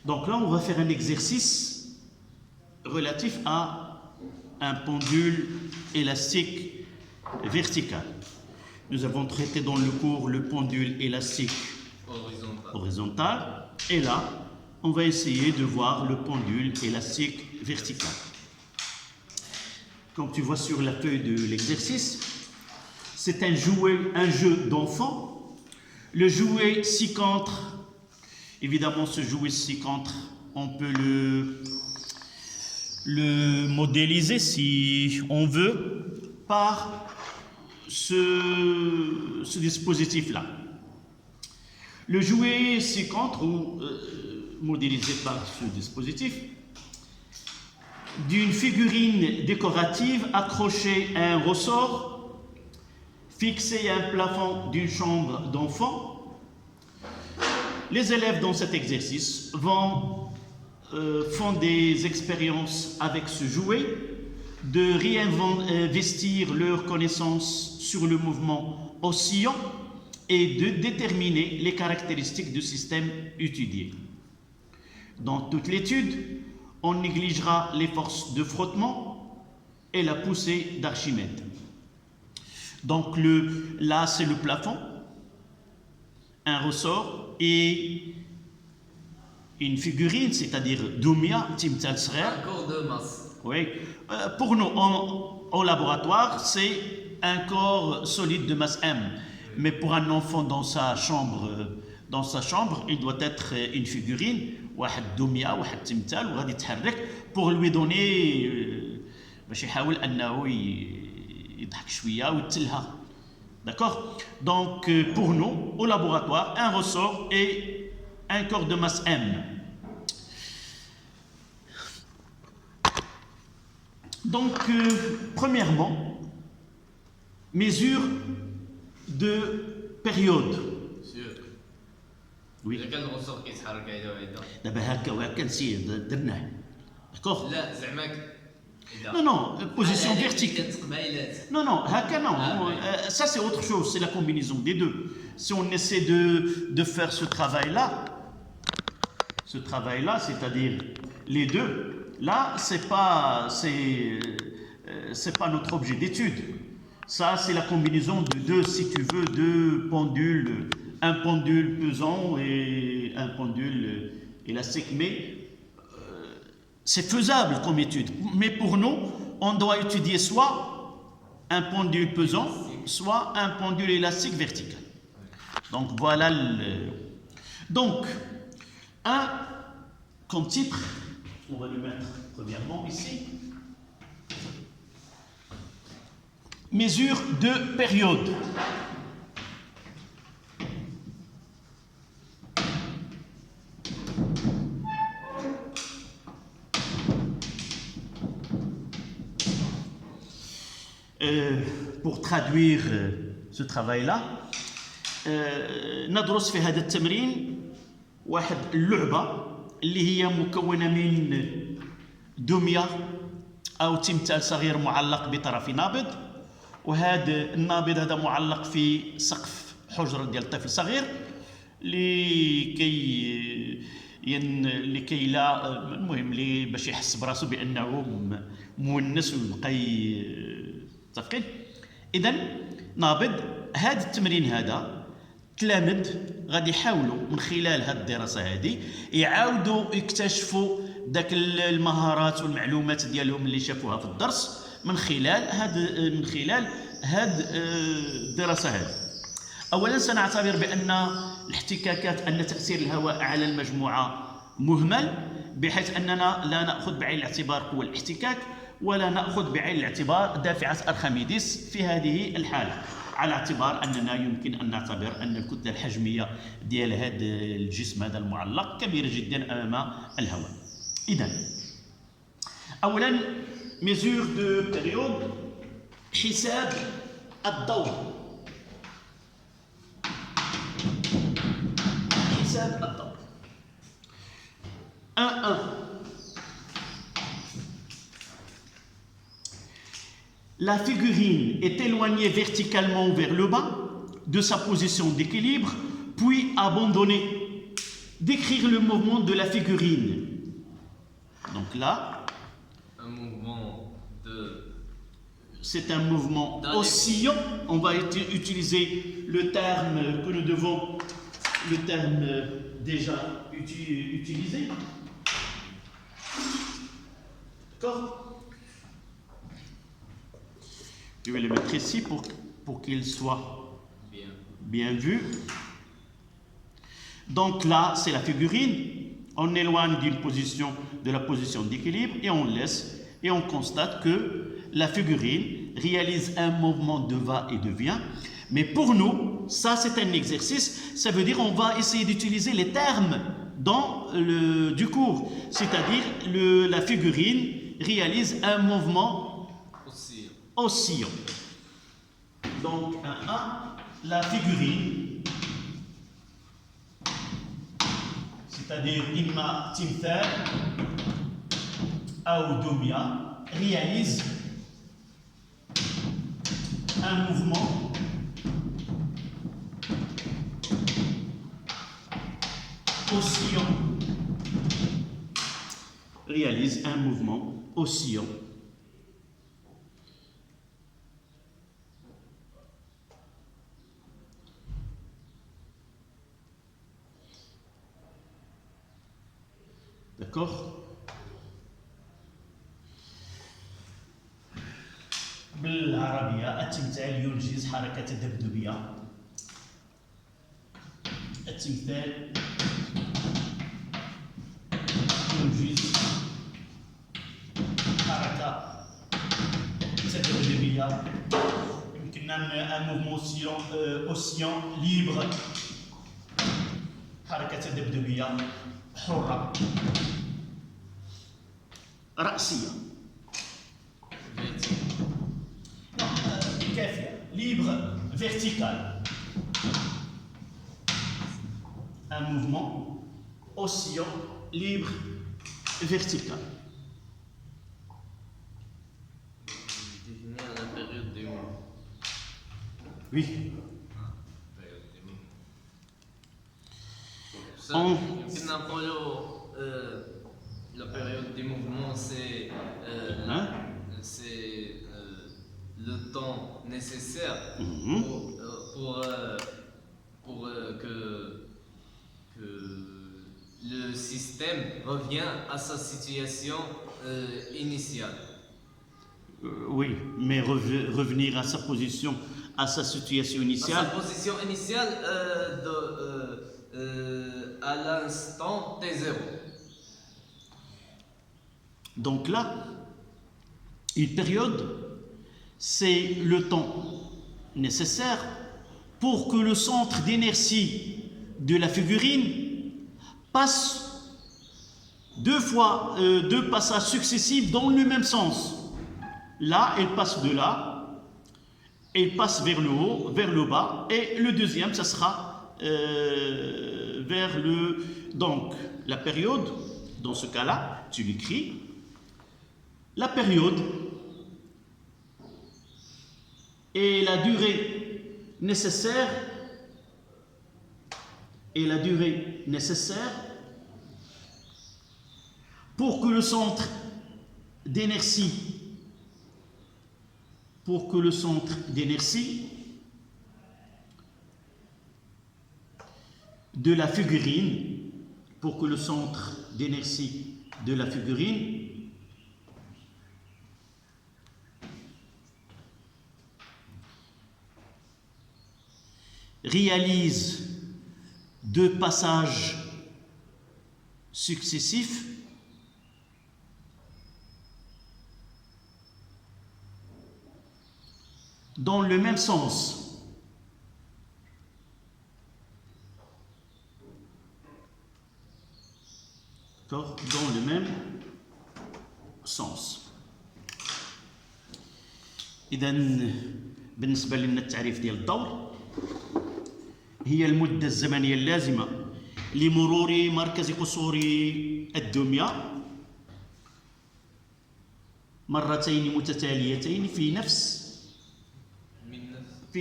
Donc là, on va faire un exercice relatif à un pendule élastique vertical. Nous avons traité dans le cours le pendule élastique horizontal. Et là, on va essayer de voir le pendule élastique vertical. Comme tu vois sur la feuille de l'exercice, c'est un jeu d'enfant. Le jouet cicantre, évidemment ce jouet cicantre, on peut le modéliser si on veut par ce dispositif-là. Le jouet cicantre, ou modélisé par ce dispositif, d'une figurine décorative accrochée à un ressort, fixée à un plafond d'une chambre d'enfant. Les élèves dans cet exercice font des expériences avec ce jouet, de réinvestir leurs connaissances sur le mouvement oscillant et de déterminer les caractéristiques du système étudié. Dans toute l'étude, on négligera les forces de frottement et la poussée d'Archimède. Donc là, c'est le plafond, un ressort et une figurine, c'est-à-dire Doumia, Timtal Srer. Un corps de masse. Oui. Pour nous, au laboratoire, c'est un corps solide de masse M. Mais pour un enfant dans sa chambre, il doit être une figurine, واحد دوميا واحد تمثال وغادي يتحرك pour lui donner باش يحاول انه يضحك شويه ويتلها. D'accord? Donc pour nous au laboratoire, un ressort et un corps de masse M. Donc premièrement, mesure de période. Oui. إذا كان الرسول كيتحرك هيدا وهيدا. دابا هكا وهكا نسير درناه. داكوغ؟ لا زعما. Non, position verticale. Non, haka non. Ça c'est autre chose, c'est la combinaison des deux. Si on essaie de faire ce travail-là, c'est-à-dire les deux, là c'est pas notre objet d'étude. Ça c'est la combinaison de deux, si tu veux, deux pendules. Un pendule pesant et un pendule élastique, mais c'est faisable comme étude. Mais pour nous, on doit étudier soit un pendule pesant, soit un pendule élastique vertical. Donc voilà Donc, comme titre, on va le mettre premièrement ici. Mesure de période. Pour traduire ce travail-là, ندرس في هذا التمرين واحد اللعبة اللي هي مكونة من دمية أو تمثال صغير معلق بطرف نابض، وهذا النابض هذا معلق في سقف حجرة ديال طفل صغير لكي لا المهم باش يحس براسو بأنه مونس ويبقى متفقين؟ إذن نابض هذا التمرين هذا تلامذ غادي يحاولوا من خلال هذه الدراسة هذه يعاودوا يكتشفوا ذاك المهارات والمعلومات ديالهم اللي شافوها في الدرس من خلال هذه الدراسة هذه. أولا سنعتبر بأن الاحتكاكات أن تأثير الهواء على المجموعة مهمل، بحيث أننا لا نأخذ بعين الاعتبار قوة الاحتكاك ولا نأخذ بعين الاعتبار دافعة أرخميدس في هذه الحالة، على اعتبار أننا يمكن أن نعتبر أن الكتلة الحجمية ديال هذا الجسم هذا المعلق كبيرة جدا أمام الهواء. إذن أولا mesure de période، حساب الدور. حساب الدور 1. La figurine est éloignée verticalement vers le bas de sa position d'équilibre, puis abandonnée décrire le mouvement de la figurine. Donc là, Un mouvement de. c'est un mouvement Dans les- oscillant. On va utiliser le terme que nous devons, le terme déjà utilisé. D'accord? Je vais le mettre ici pour qu'il soit Bien. bien vu. Donc là, c'est la figurine. On éloigne de la position d'équilibre et on laisse et on constate que la figurine réalise un mouvement de va et de vient. Mais pour nous, ça c'est un exercice. Ça veut dire on va essayer d'utiliser les termes du cours. C'est-à-dire la figurine réalise un mouvement Aussi. oscillant. Donc, la figurine, c'est-à-dire Imma Timthal ou Dumia, réalise un mouvement oscillant. Réalise un mouvement oscillant. D'accord? بالعربية التمثال ينجز حركة الذبذبية. التمثال ينجز حركة تذبذبية. يمكننا un mouvement oscillant libre. حركة تذبذبية حرة رأسية. كافية. Libre, vertical. Un mouvement oscillant, libre, vertical. Définir la période des mouvements. Oui. Période des mouvements. On- يمكننا نقولوا la période des mouvements c'est Hein? c'est le temps nécessaire Mhm. pour que le système revienne à sa situation initiale. Oui, mais revenir à sa position, à sa situation À sa initiale. position initiale à l'instant T0. Donc là, une période, c'est le temps nécessaire pour que le centre d'inertie de la figurine passe deux passages successifs dans le même sens. Là, elle passe de là, elle passe vers le haut, vers le bas, et le deuxième, ça sera vers le... Donc, la période, dans ce cas-là, tu l'écris. La période et la durée nécessaire pour que le centre d'inertie de la figurine réalise deux passages successifs dans le même sens. D'accord? Dans le même sens. إذا بالنسبة لنا التعريف ديال الدور هي المدة الزمنية اللازمة لمرور مركز قصور الدمية مرتين متتاليتين في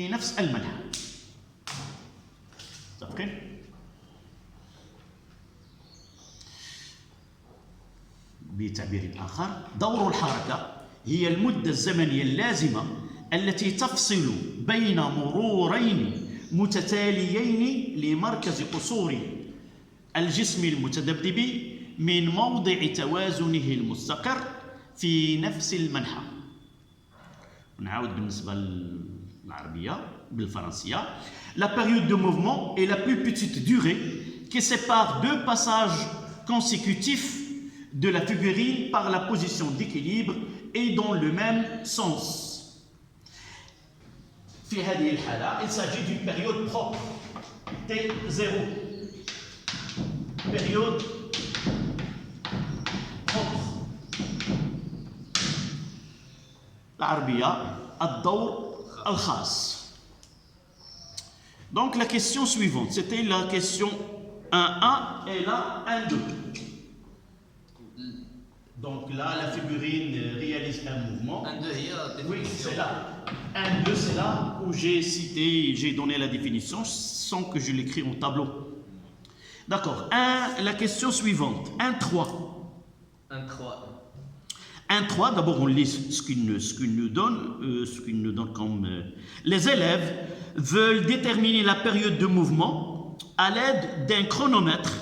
نفس المنحى. متفقين؟ بتعبير آخر دور الحركة هي المدة الزمنية اللازمة التي تفصل بين مرورين متتاليين لمركز قصور الجسم المتذبذب من موضع توازنه المستقر في نفس المنحى. نعاود بالنسبة للعربية بالفرنسية. La période de mouvement est la plus petite durée qui sépare deux passages consécutifs de la figurine par la position d'équilibre et dans le même sens. في هذه الحالة il s'agit d'une période propre T0 période propre. العربية الدور الخاص. Donc la question suivante, c'était la question 1-1 et là 1-2. Donc là, la figurine réalise un mouvement. 1, 2, il y a Oui, définition. c'est là. 1, 2, c'est là où j'ai cité, j'ai donné la définition sans que je l'écris au tableau. D'accord. La question suivante. 1, 3. 1, 3. 1, 3, d'abord on lit ce qu'il nous donne comme... Les élèves veulent déterminer la période de mouvement à l'aide d'un chronomètre.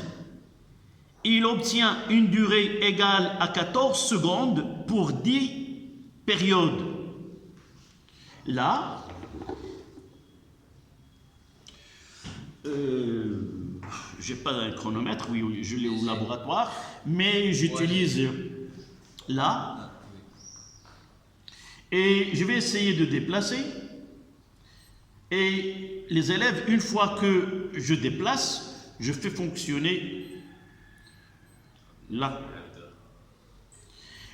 Il obtient une durée égale à 14 secondes pour 10 périodes. Là, j'ai pas un chronomètre, oui, je l'ai au laboratoire, mais j'utilise là. Et je vais essayer de déplacer. Et les élèves, une fois que je déplace, je fais fonctionner là.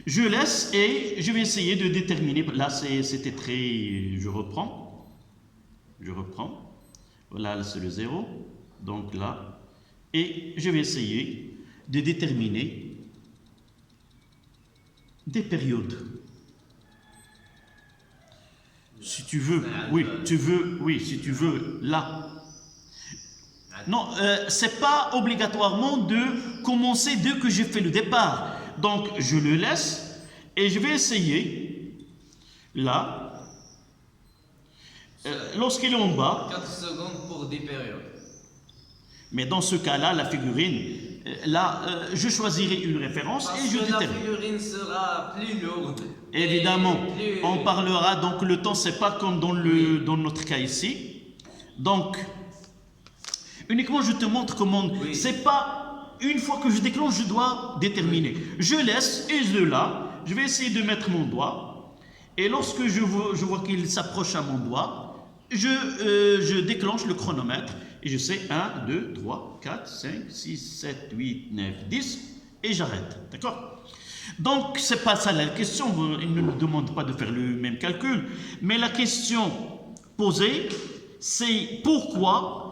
Je laisse et je vais essayer de déterminer. Là, c'était très... Je reprends. Voilà, c'est le 0. Donc là. Et je vais essayer de déterminer des périodes. Si tu veux, si tu veux, là. Non, c'est pas obligatoirement de commencer dès que j'ai fait le départ. Donc, je le laisse et je vais essayer, là, lorsqu'il est en bas. 4 secondes pour 10 périodes. Mais dans ce cas-là, la figurine, là, je choisirai une référence Parce et je que la détermine. figurine sera plus lourde. Évidemment, Et plus- on parlera, donc le temps, c'est pas comme dans notre cas ici. Donc, uniquement je te montre comment, Oui. c'est pas une fois que je déclenche, je dois déterminer. Je laisse et je vais essayer de mettre mon doigt. Et lorsque je vois qu'il s'approche à mon doigt, je déclenche le chronomètre et je sais 1, 2, 3, 4, 5, 6, 7, 8, 9, 10 et j'arrête. D'accord? Donc, c'est pas ça la question, il ne nous demande pas de faire le même calcul, mais la question posée, c'est pourquoi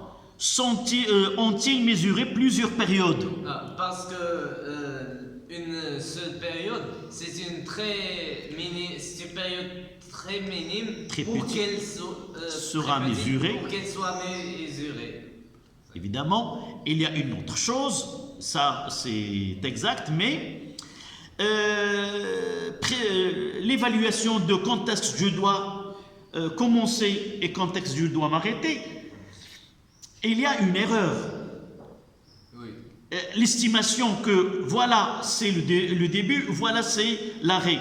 ont-ils mesuré plusieurs périodes? Parce que une seule période, c'est une période très minime Très pour petite. qu'elle Sera mesurée. Pour qu'elle soit mesurée. Évidemment, il y a une autre chose, ça c'est exact, mais l'évaluation de quand est-ce que je dois commencer et quand est-ce que je dois m'arrêter, il y a une erreur. Oui. L'estimation que voilà c'est le début, voilà c'est l'arrêt.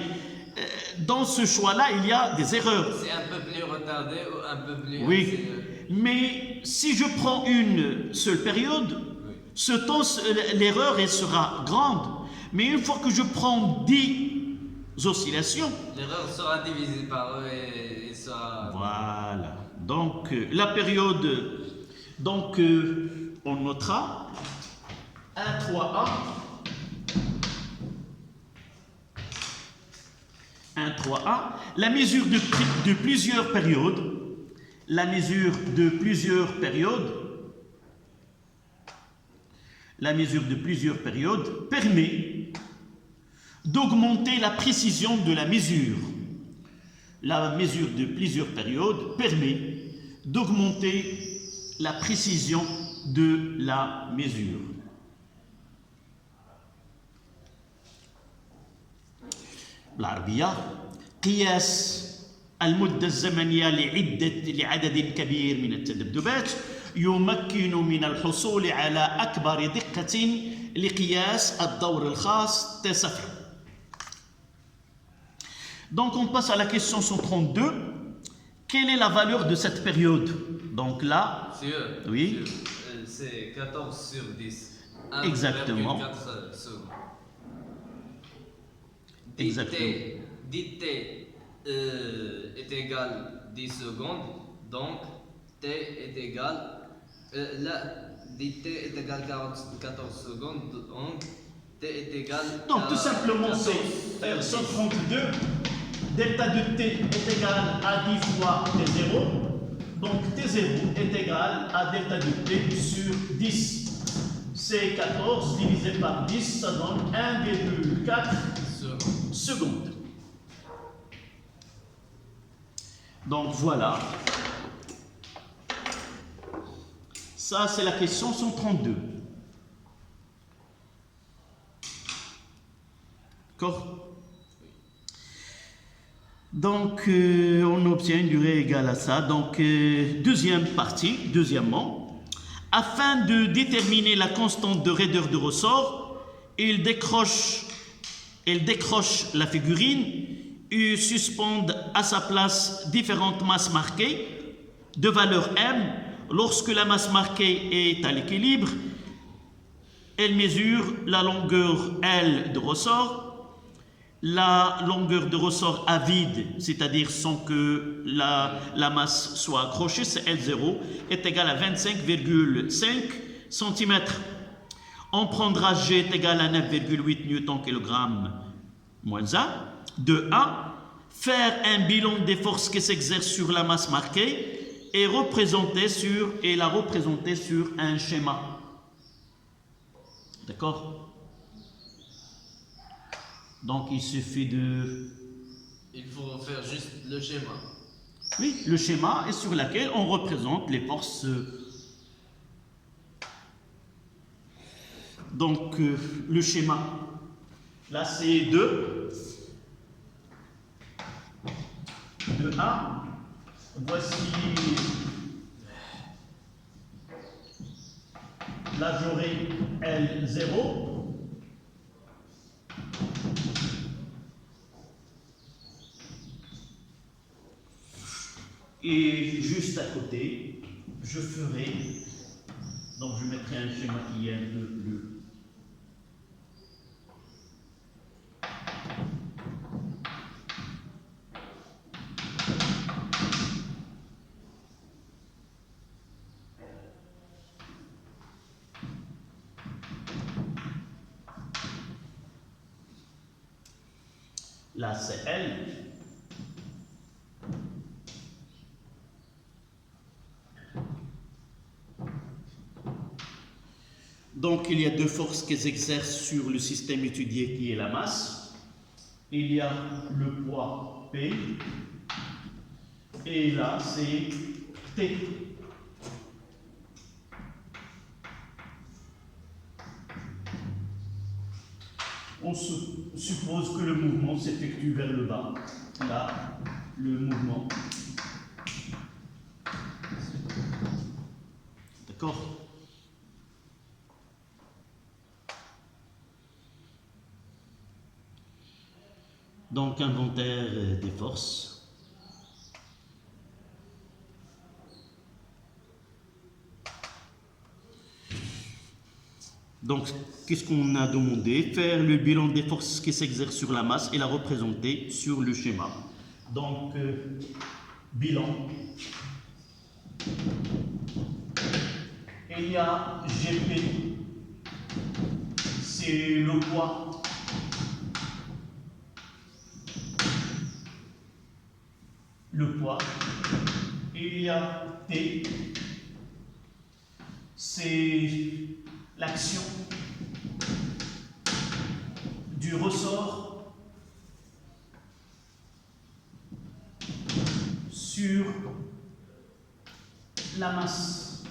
Dans ce choix-là, il y a des erreurs. C'est un peu plus retardé ou un peu plus... Oui, mais si je prends une seule période, Oui. ce temps, l'erreur elle sera grande. Mais une fois que je prends 10 oscillations, L'erreur sera divisée par eux et sera... voilà. Donc la période, donc on notera 1, 3, 1. 1, 3, 1. La mesure de plusieurs périodes. La mesure de plusieurs périodes permet d'augmenter la précision de la mesure. La mesure de plusieurs périodes permet d'augmenter la précision de la mesure. العربية قياس المدة الزمنية لعدد كبير من التذبذبات يمكن من الحصول على أكبر دقة لقياس الدور الخاص T0. Donc on passe à la question 132. Quelle est la valeur de cette période? Donc là, oui, c'est 14 sur 10. Exactement. 1,4 secondes. Exactement. Dit T est égal 10 secondes, donc T est égal. Dit T est égal 14 secondes, donc T est égal. Donc tout simplement c'est 132. Delta de T est égal à 10 fois T0. Donc T0 est égal à delta de T sur 10. C'est 14 divisé par 10, ça donne 1,4 secondes. Donc voilà. Ça, c'est la question 132. D'accord? Donc, on obtient une durée égale à ça. Donc, deuxième partie, deuxièmement, afin de déterminer la constante de raideur de ressort, il décroche la figurine et suspende à sa place différentes masses marquées de valeur M. Lorsque la masse marquée est à l'équilibre, elle mesure la longueur L de ressort. La longueur de ressort à vide, c'est-à-dire sans que la masse soit accrochée, c'est L0, est égale à 25,5 cm. On prendra G est égal à 9,8 Newton-kg moins 1. De 1, faire un bilan des forces qui s'exercent sur la masse marquée et la représenter sur un schéma. D'accord? Donc il suffit de... Il faut faire juste le schéma. Oui, le schéma est sur lequel on représente les forces. Donc le schéma, là c'est 2. De 1. Voici la journée L0. Et juste à côté, je ferai, donc je mettrai un schéma qui est un peu plus. Là, c'est L. Donc, il y a deux forces qui s'exercent sur le système étudié qui est la masse. Il y a le poids P. Et là, c'est T. On suppose que le mouvement s'effectue vers le bas. Là, le mouvement. D'accord? Donc, inventaire des forces. Donc, qu'est-ce qu'on a demandé? Faire le bilan des forces qui s'exercent sur la masse et la représenter sur le schéma. Donc, bilan. Il y a GP, c'est le poids. Le poids. Il y a T, c'est l'action du ressort sur la masse.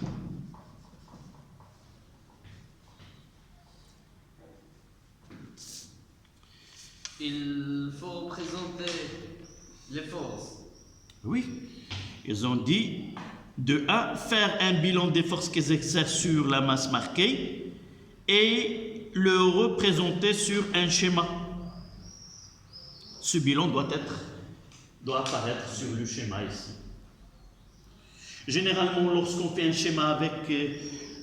il faut présenter les forces. Oui, ils ont dit de 1, faire un bilan des forces qu'ils exercent sur la masse marquée et le représenter sur un schéma. Ce bilan doit apparaître sur le schéma ici. Généralement, lorsqu'on fait un schéma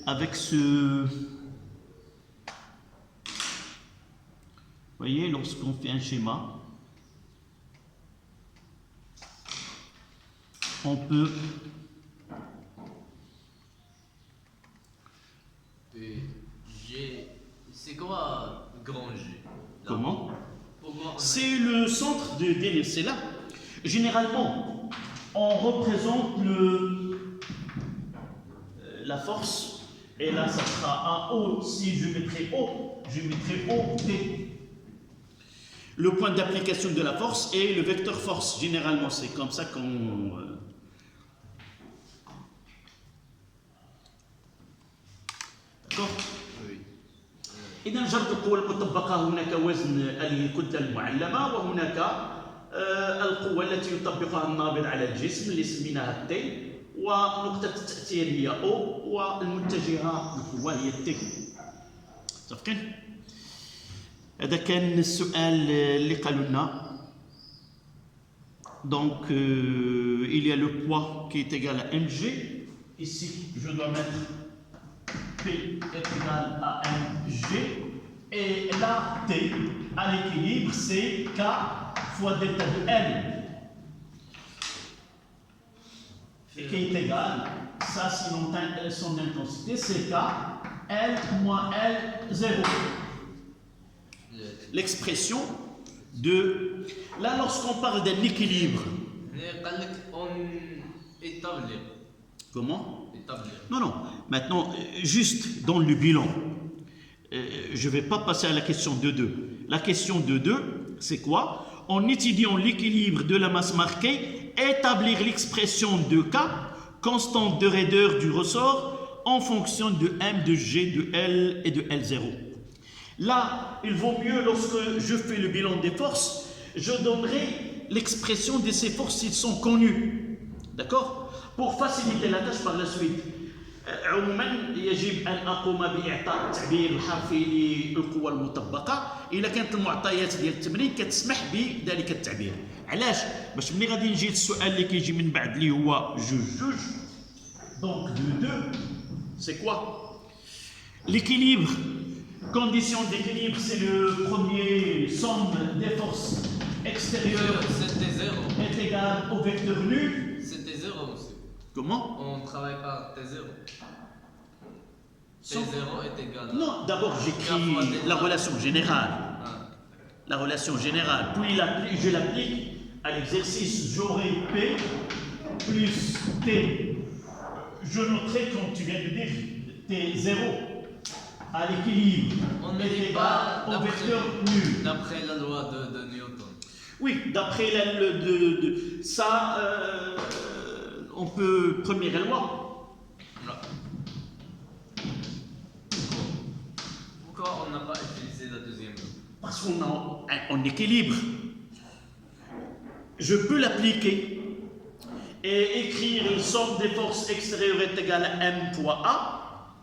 avec ce... Vous voyez, lorsqu'on fait un schéma, on peut... C'est quoi grand G? Comment? Pourquoi C'est le centre d'énergie, c'est là. Généralement, on représente la force, et là, ça sera AO. Si je mettrai O, je mettrai OT. Le point d'application de la force et le vecteur force. Généralement, c'est comme ça qu'on... D'accord? Oui. إذا جرد القوى المطبقة هناك وزن الكتلة المعلمة وهناك القوة التي يطبقها النابض على الجسم اللي سميناها التي ونقطة التأثير هي أو والمتجهة القوة هي التي. متفقين؟ هذا كان السؤال اللي قالوا لنا. Donc il y a le poids qui est égal à mg. Ici, je dois mettre P est égal à mg et là T à l'équilibre c'est K fois delta de L et qui est égal, ça sinon son intensité c'est K L moins L 0. L'expression de... Là lorsqu'on parle d'un équilibre... On établit. Comment? Établir. Non. Maintenant, juste dans le bilan, je ne vais pas passer à la question 2.2. La question 2.2, c'est quoi? En étudiant l'équilibre de la masse marquée, établir l'expression de K, constante de raideur du ressort, en fonction de M, de G, de L et de L0. Là, il vaut mieux, lorsque je fais le bilan des forces, je donnerai l'expression de ces forces s'ils sont connus. D'accord? Pour faciliter la tâche par la suite. عموما يجب ان اقوم باعطاء التعبير الحرفي للقوى المطبقه اذا كانت المعطيات ديال التمرين كتسمح بذلك التعبير. علاش؟ باش ملي غادي نجي للسؤال اللي كيجي من بعد اللي هو جوج. Donc de 2, c'est quoi? L'équilibre. Condition d'équilibre, c'est le premier somme des forces extérieures C'était 0. est égal au vecteur nu. C'était 0 aussi. Comment? On travaille par T0. T0 est égal à... Non, d'abord j'écris la relation générale. La relation générale. Puis je l'applique à l'exercice. J'aurai P plus T. Je noterai, comme tu viens de dire, T0 à l'équilibre. On ne est dit égal pas au vecteur nu. d'après la loi de Newton. Oui, d'après ça, on peut... Première loi. Non. Pourquoi on n'a pas utilisé la deuxième loi? Parce qu'on a en équilibre. Je peux l'appliquer et écrire une somme des forces extérieures est égale à M fois A,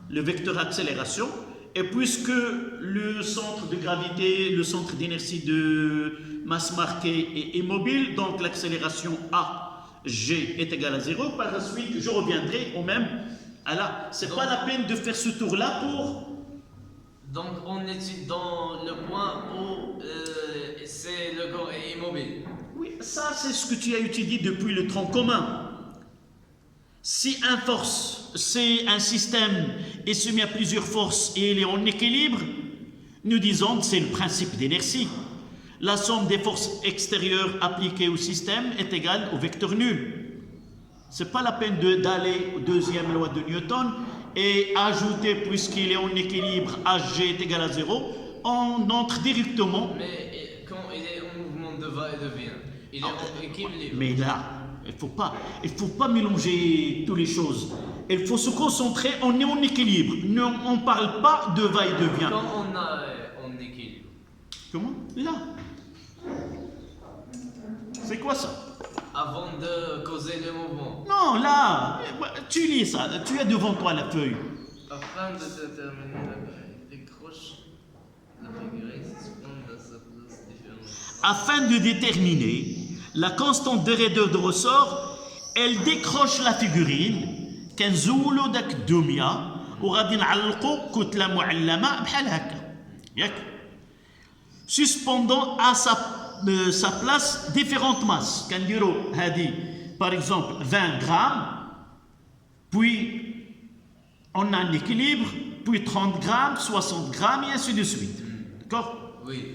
le vecteur accélération, et puisque le centre de gravité, le centre d'inertie de masse marquée est immobile, donc l'accélération A, G est égale à 0, par la suite je reviendrai au même à là. C'est pas la peine de faire ce tour-là pour... Donc on étudie dans le point où c'est le corps est immobile. Oui, ça c'est ce que tu as étudié depuis le tronc commun. Si c'est un système est soumis à plusieurs forces et il est en équilibre, nous disons que c'est le principe d'inertie. La somme des forces extérieures appliquées au système est égale au vecteur nul. C'est pas la peine d'aller aux deuxième loi de Newton et ajouter, puisqu'il est en équilibre, HG est égal à 0, on entre directement. Mais quand il est en mouvement de va et de vient, il est en équilibre. Mais là, il faut pas mélanger toutes les choses. Il faut se concentrer, on est en équilibre. On ne parle pas de va et de vient. Quand on a en équilibre. Comment? Là. C'est quoi ça? Avant de causer le mouvement. Non, là, tu lis ça, tu as devant toi la feuille. Afin de déterminer la décroche, la figurine suspend dans sa place différente. Afin de déterminer la constante de raideur de ressort, elle décroche la figurine. كنزولوا داك الدميه وغادي نعلقوا كتله معلمه بحال هكا ياك suspendant à sa place différentes masses كنديروا هذه par exemple 20 grammes puis on a un équilibre puis 30 grammes 60 grammes et ainsi de suite d'accord. Oui,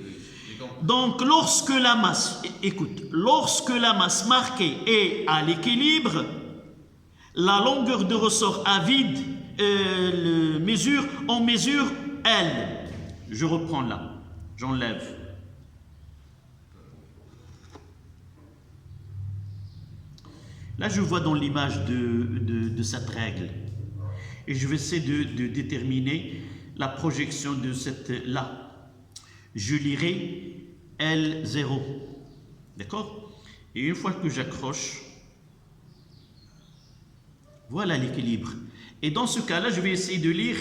j'ai compris. Donc lorsque la masse, écoute, lorsque la masse marquée est à l'équilibre, la longueur de ressort à vide, on mesure L. Je reprends là, j'enlève. Là, je vois dans l'image de cette règle. Et je vais essayer de déterminer la projection de cette là. Je lirai L0. D'accord? Et une fois que j'accroche, voilà l'équilibre. Et dans ce cas-là, je vais essayer de lire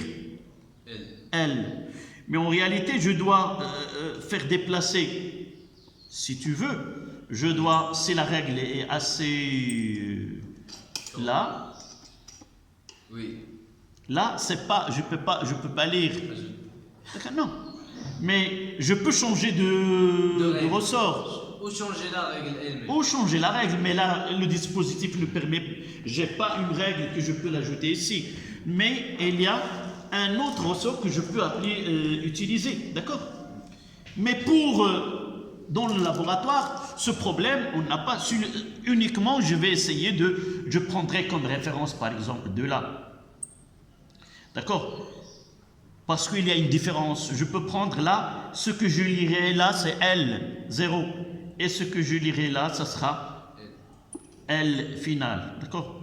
L. Mais en réalité, je dois faire déplacer, si tu veux, si la règle est assez là, Oui. là, c'est pas, je peux pas lire. Non. Mais je peux changer de ressort. Ou changer la règle elle-même. Ou changer la règle, mais là, le dispositif ne permet, j'ai pas une règle que je peux l'ajouter ici. Mais il y a un autre ressort que je peux utiliser, d'accord? Mais dans le laboratoire, ce problème, on n'a pas uniquement, je vais essayer je prendrai comme référence, par exemple, de là. D'accord? Parce qu'il y a une différence. Je peux prendre là, ce que je lirai là, c'est L, 0. Et ce que je lirai là, ça sera L final. D'accord?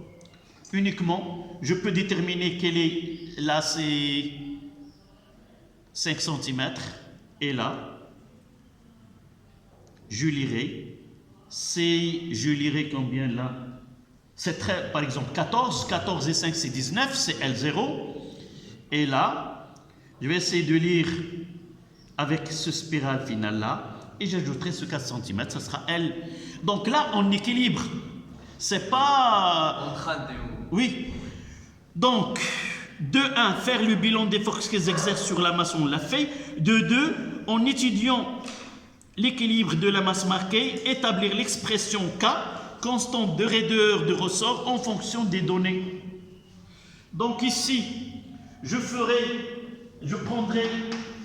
Uniquement, je peux déterminer quelle est, là c'est 5 cm, et là, je lirai combien là? C'est par exemple 14 et 5 c'est 19, c'est L0. Et là, je vais essayer de lire avec ce spirale final là, et j'ajouterai ce 4 cm, ça sera L. Donc là, on équilibre. C'est pas... En train de... Oui. Donc, de 1, faire le bilan des forces qu'elles exercent sur la masse, on l'a fait. De 2, en étudiant l'équilibre de la masse marquée, établir l'expression K, constante de raideur de ressort, en fonction des données. Donc ici, je prendrai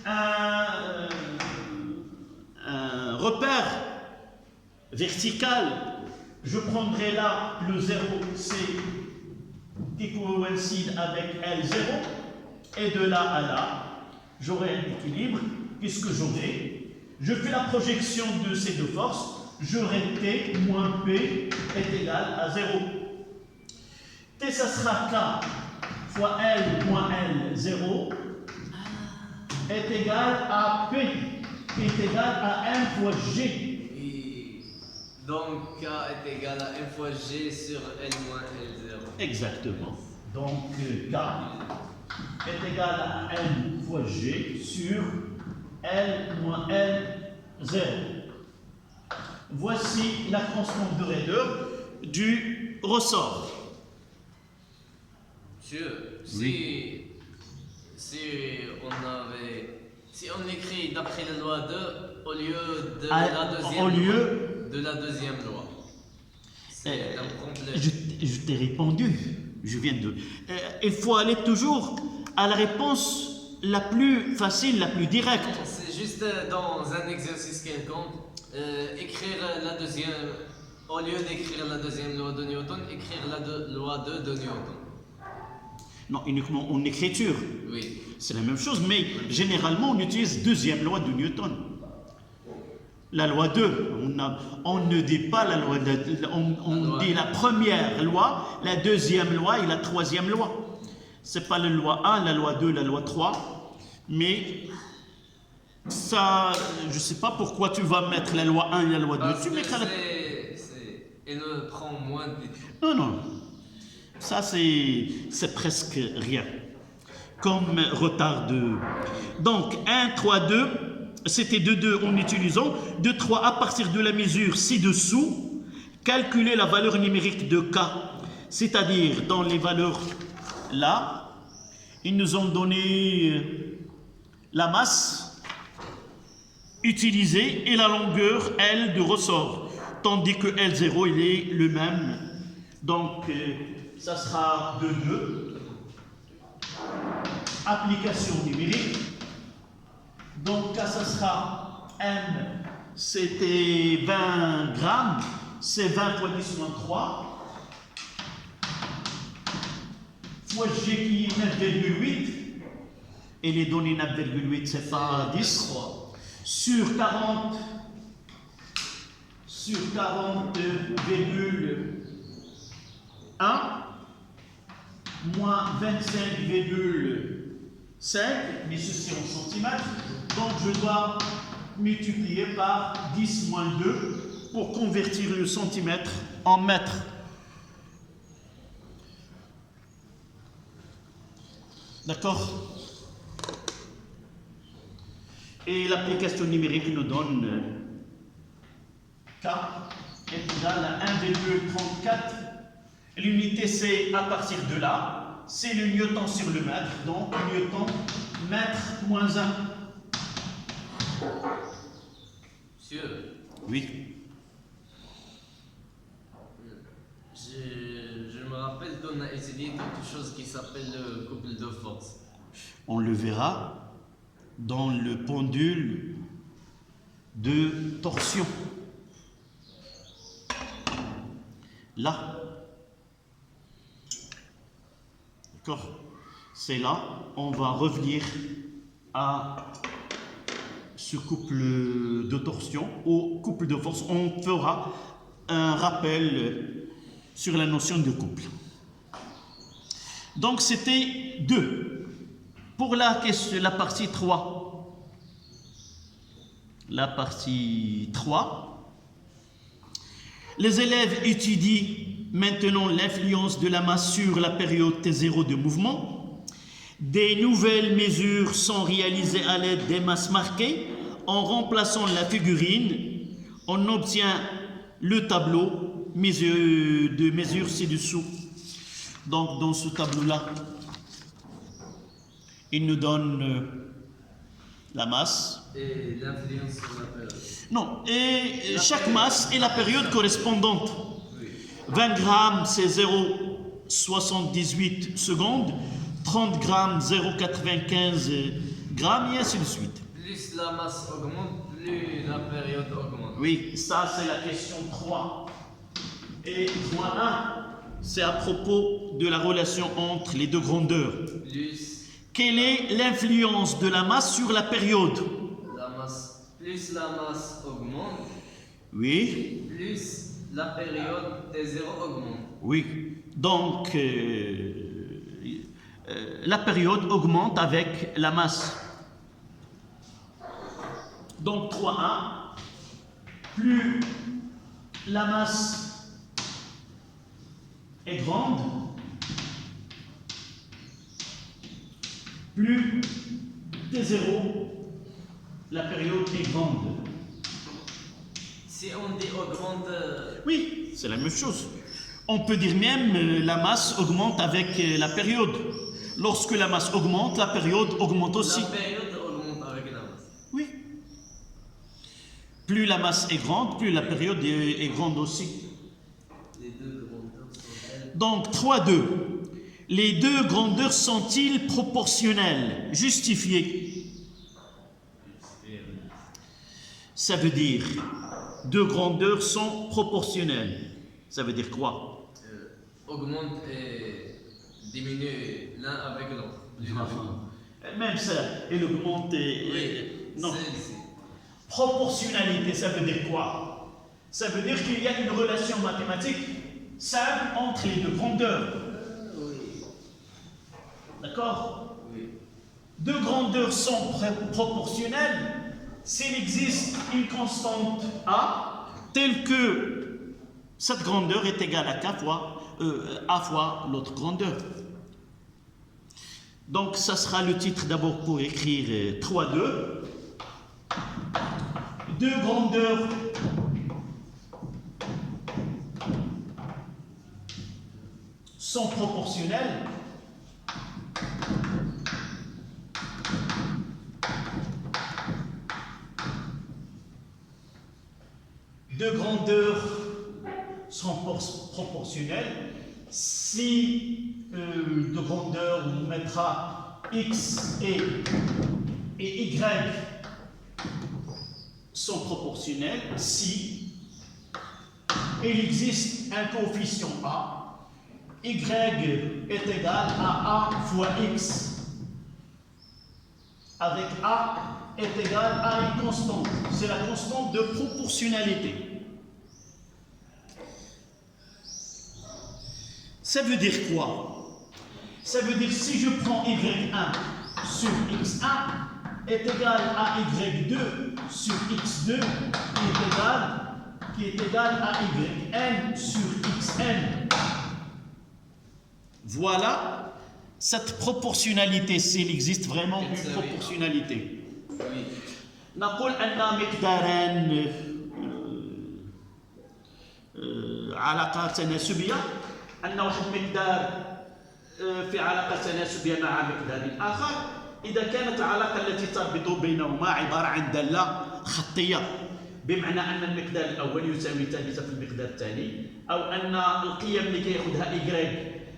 un repère vertical. Je prendrai là le 0, c'est qui coïncide avec L0, et de là à là, j'aurai un équilibre, puisque je fais la projection de ces deux forces, j'aurai T moins P est égal à 0. T, ça sera K fois L moins L, 0, est égal à P, qui est égal à 1 fois G. Donc K est égal à 1 fois G sur L moins L0. Exactement. Donc K est égal à N fois G sur L moins L0. Voici la constante de raideur du ressort. Monsieur, Oui. si on écrit d'après la loi 2 au lieu de la deuxième loi. C'est un problème. Je t'ai répondu. Je viens de. Il faut aller toujours à la réponse la plus facile, la plus directe. C'est juste dans un exercice quelconque, écrire la deuxième, au lieu d'écrire la deuxième loi de Newton, écrire la loi 2 de Newton. Non, uniquement en écriture. Oui. C'est la même chose, mais généralement on utilise deuxième loi de Newton. La loi 2, on ne dit pas la loi 2, on dit la première loi, la deuxième loi et la troisième loi. C'est pas la loi 1, la loi 2, la loi 3, mais Ça, je ne sais pas pourquoi tu vas mettre la loi 1 et la loi 2. Parce Tu que mettras la... elle me prend moins de temps. Non, non. Ça, c'est presque rien. Comme retard de... Donc, 1, 3, 2, c'était 2, 2 en utilisant. 2, 3, à partir de la mesure ci-dessous, calculer la valeur numérique de K. C'est-à-dire, dans les valeurs là, ils nous ont donné la masse utilisée et la longueur L de ressort. Tandis que L0, il est le même. Donc, ça sera 2, 2. Application numérique. Donc, ça sera M, c'était 20 grammes, c'est 20 fois 10 moins 3, fois G qui est 9,8, et les données 9,8, c'est pas 10, sur 40, sur 40,1, moins 25,5, mais ceci en centimètres, donc je dois multiplier par 10 moins 2 pour convertir le centimètre en mètre. D'accord? Et l'application numérique nous donne K est égal à 1,34. L'unité c'est à partir de là. C'est le newton sur le mètre, donc newton mètre moins 1. Monsieur, Oui. je me rappelle qu'on a étudié quelque chose qui s'appelle le couple de force. On le verra dans le pendule de torsion. Là. D'accord? C'est là, on va revenir à ce couple de torsion, au couple de force. On fera un rappel sur la notion de couple. Donc c'était 2. Pour la partie 3, les élèves étudient maintenant l'influence de la masse sur la période T0 de mouvement. Des nouvelles mesures sont réalisées à l'aide des masses marquées. En remplaçant la figurine, on obtient le tableau de mesure ci-dessous. Donc dans ce tableau-là, il nous donne la masse. Et l'influence sur la période. Non, et chaque masse est la période correspondante. Oui. 20 grammes, c'est 0,78 secondes. 30 grammes, 0,95 grammes, et ainsi de suite. Plus la masse augmente, plus la période augmente. Oui, ça c'est la question 3. Et point 1, c'est à propos de la relation entre les deux grandeurs. Quelle est l'influence de la masse sur la période? Plus la masse augmente, Oui. plus la période T0 augmente. Oui. Donc, la période augmente avec la masse. Donc 3,1, plus la masse est grande, plus T0, la période est grande. Si on dit augmente... Oui, c'est la même chose. On peut dire même la masse augmente avec la période. Lorsque la masse augmente, la période augmente aussi. La période augmente avec la masse. Oui. Plus la masse est grande, plus la période est grande aussi. Les deux grandeurs sont... Donc 3,2. Les deux grandeurs sont-ils proportionnelles? Justifiées. Ça veut dire deux grandeurs sont proportionnelles. Ça veut dire quoi? Augmente et diminue l'un avec l'autre. Même ça, elle augmente et... Oui, non. c'est... Proportionnalité, ça veut dire quoi? Ça veut dire qu'il y a une relation mathématique simple entre les deux grandeurs. Oui. D'accord? Oui. Deux grandeurs sont proportionnelles s'il existe une constante A telle que cette grandeur est égale à A fois l'autre grandeur. Donc ça sera le titre d'abord pour écrire 3,2. Deux grandeurs sont proportionnelles. Deux grandeurs sont proportionnelles. Si de grandeur on mettra x et y sont proportionnels si il existe un coefficient a, y est égal à a fois x, avec a est égal à une constante. C'est la constante de proportionnalité. Ça veut dire quoi? Ça veut dire si je prends y1 sur x1 est égal à y2 sur x2 qui est égal à yn sur xn. Voilà cette proportionnalité, s'il existe vraiment une proportionnalité. Oui. نقول أن مقداران علاقة تناسبية، أن واحد مقدار في علاقة تناسبية مع مقدار آخر إذا كانت العلاقة التي تربط بينهما عبارة عن دالة خطية، بمعنى أن المقدار الأول يساوي ثالثة في المقدار الثاني، أو أن القيم اللي كياخذها y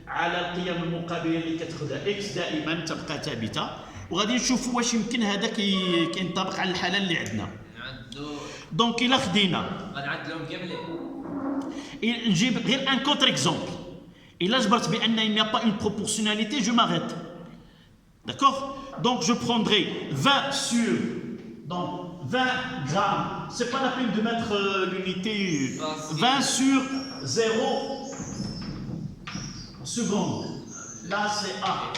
على القيم المقابلة اللي كتاخذها x دائما تبقى ثابتة. وغادي نشوفوا واش يمكن هذا كينطبق على الحالة اللي عندنا. دونك إلا خدينا غنعدلهم كاملين. نجيب غير ان كونتر اكزومبل. إلا جبرت بأن il n'y a pas une proportionnalité, je m'arrête. D'accord? Donc je prendrai 20 sur donc 20 grammes. C'est pas la peine de mettre l'unité 20 sur 0 secondes. Là c'est A.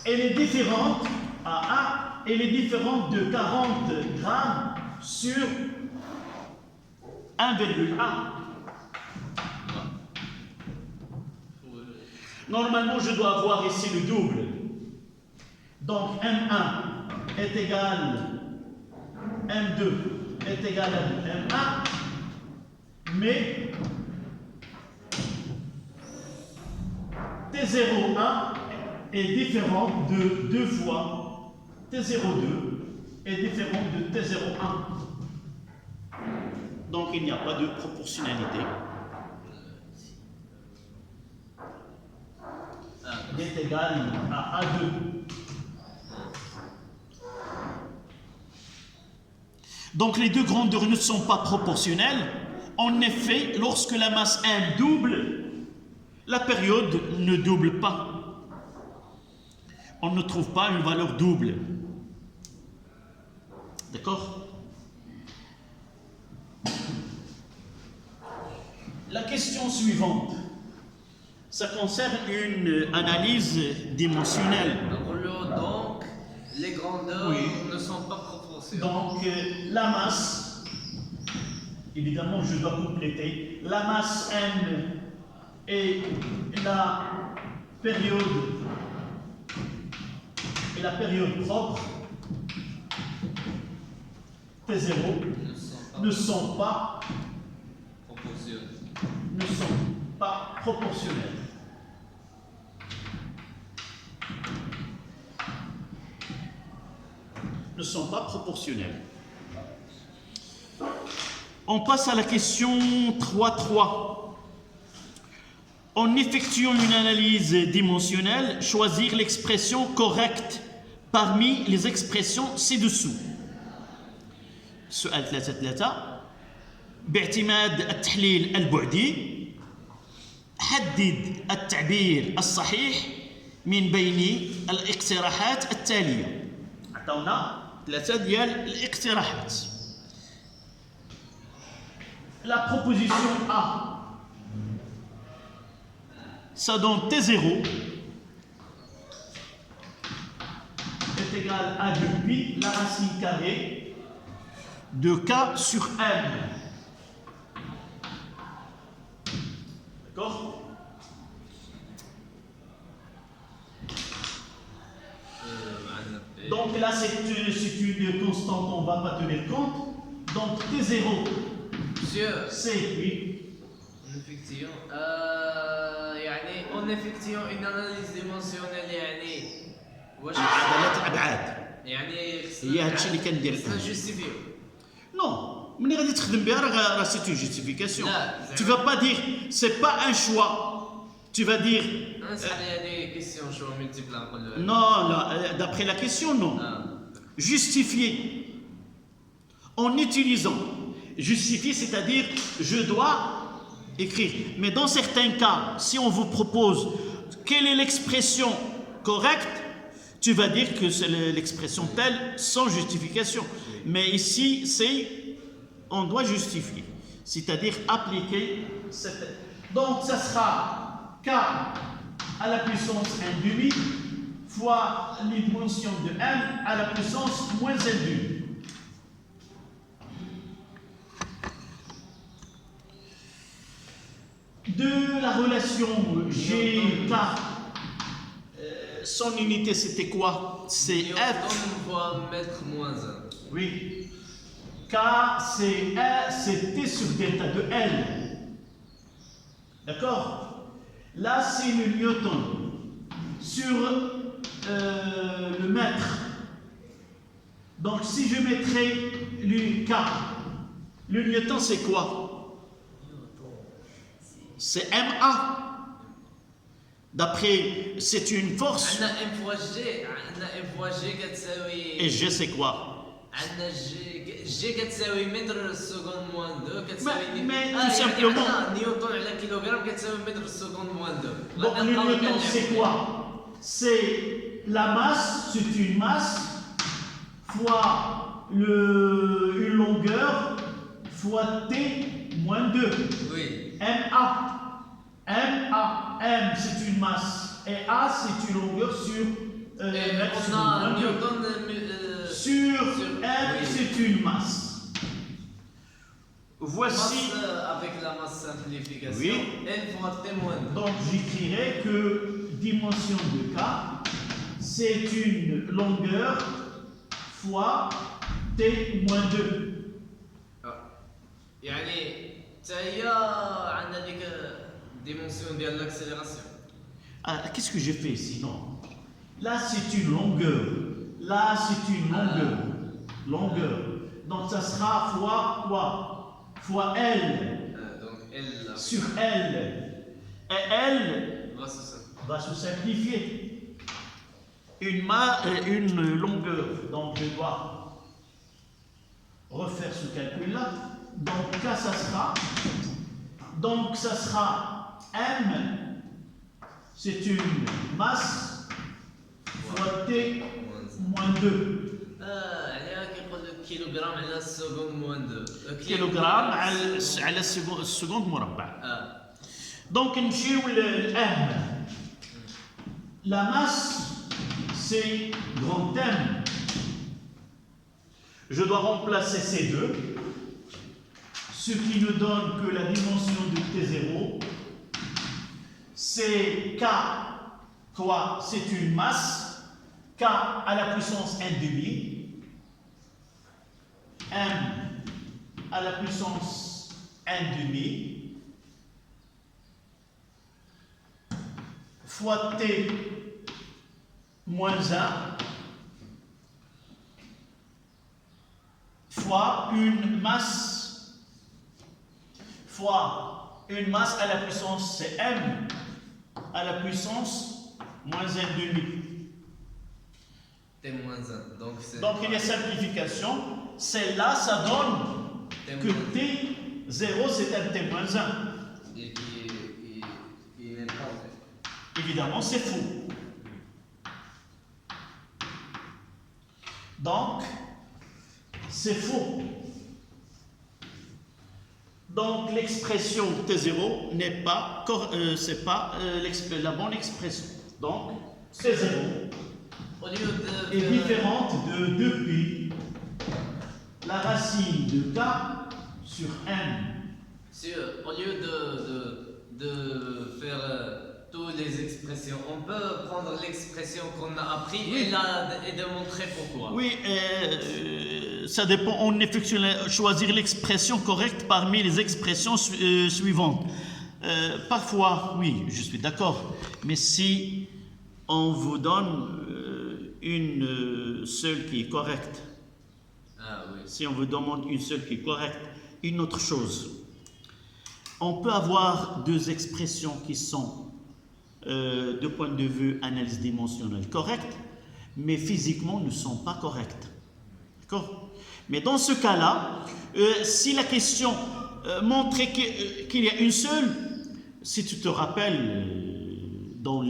Elle est différente à 1, elle est différente de 40 grammes sur 1,1. Normalement, je dois avoir ici le double. Donc M1 est égal, M2 est égal à M1, mais T01 est différent de 2 fois T02 est différent de T01. Donc il n'y a pas de proportionnalité. Est égal à A2. Donc les deux grandeurs ne sont pas proportionnelles. En effet, lorsque la masse M double, la période ne double pas. On ne trouve pas une valeur double. D'accord? La question suivante, ça concerne une analyse dimensionnelle. Donc, les grandeurs ne sont pas proportionnelles. Donc, la masse, évidemment, je dois compléter. La masse M et la période propre T0 ne sont pas proportionnelles. Ne sont pas proportionnelles. On passe à la question 3.3. En effectuant une analyse dimensionnelle, choisir l'expression correcte parmi les expressions ci-dessous. سؤال 3.3 باعتماد التحليل البعدي حدد التعبير الصحيح من بين الاقتراحات التالية. عطاونا 3 ديال الاقتراحات. La proposition A, ça donne T0 est égal à 2 pi la racine carrée de K sur M. D'accord? Donc là, c'est une constante, on ne va pas tenir compte. Donc T0, Monsieur, c'est, oui, en effectuant une analyse dimensionnelle واش عدلات أبعاد. هي هادشي اللي كندير خصنا الآن. جوستيفيو Non, ملي غادي تخدم بها راه c'est une justification. لا، Tu vas pas dire c'est pas un choix. Tu vas dire نسال هذه كيسيون شو ملتيبل نقول non, là, d'après la question, non. Justifier en utilisant. Justifier, c'est-à-dire je dois écrire. Mais dans certains cas, si on vous propose quelle est l'expression correcte, tu vas dire que c'est l'expression telle sans justification. Mais ici, c'est on doit justifier, c'est-à-dire appliquer cette. Donc, ça sera K à la puissance 1 demi fois les dimensions de M à la puissance moins 1 demi. De la relation G-K, son unité c'était quoi? C'est F. Newton fois mètre moins 1. Oui. K, c'est T sur delta de L. D'accord? Là, c'est le Newton sur le mètre. Donc, si je mettrais le K, le Newton, c'est quoi? C'est MA. D'après, c'est une force. عندنا M fois G عندنا M fois G كتساوي Et G, c'est quoi? عندنا G كتساوي متر السكوند موان 2 كتساوي mais tout simplement. عندنا نيوتن على كيلوغرام كتساوي متر السكوند موان 2. Donc le Newton, c'est quoi? C'est la masse, c'est une masse, fois une longueur, fois T moins 2. Oui. MA. MA. M, c'est une masse. Et A, c'est une longueur sur mètre On sur a moins 2. Newton Sur M, oui. c'est une masse. Voici. masse avec la masse simplification. Oui. N fois T moins 2. Donc j'écrirai que dimension de K, c'est une longueur fois T moins 2. يعني حتى هي عندنا ديك ديمونسيون ديال لاكسيليراسيون. Ah, qu'est-ce que j'ai fait sinon? Là, c'est une longueur. Là, c'est une longueur. Longueur. Donc, ça sera fois quoi? Fois L Donc L là, sur L. Et L va se simplifier. va se simplifier. Une longueur. Donc, je dois refaire ce calcul-là. Donc, K, ça sera. Donc, ça sera M. C'est une masse fois T moins 2. عليها كيقول لك كيلوغرام على السكوند موان 2. كيلوغرام على السكوند مربع. Donc, نمشيو للM. La masse, c'est grand M. Je dois remplacer ces deux, ce qui nous donne que la dimension de T0, c'est K, quoi? C'est une masse, K à la puissance 1 demi, M à la puissance 1 demi, fois T moins 1, fois une masse à la puissance c'est M à la puissance moins 1 demi. T moins 1. Donc il y a simplification. Celle-là, ça donne que T0 c'est un T moins 1. Il n'est pas vrai. Évidemment, c'est faux. Donc, c'est faux. Donc, l'expression T0 n'est pas, c'est pas la bonne expression. Donc, T0 Au lieu de est différente de 2pi, la racine de k sur m. Au lieu de faire toutes les expressions, on peut prendre l'expression qu'on a appris et démontrer pourquoi. Oui, ça dépend. On effectue choisir l'expression correcte parmi les expressions suivantes. Parfois, oui, je suis d'accord. Mais si on vous donne une seule qui est correcte, si on vous demande une seule qui est correcte, une autre chose, on peut avoir deux expressions qui sont, de point de vue analyse dimensionnelle, correctes, mais physiquement ne sont pas correctes. D'accord? Mais dans ce cas-là, si la question montrait qu'il y a une seule, si tu te rappelles, dans la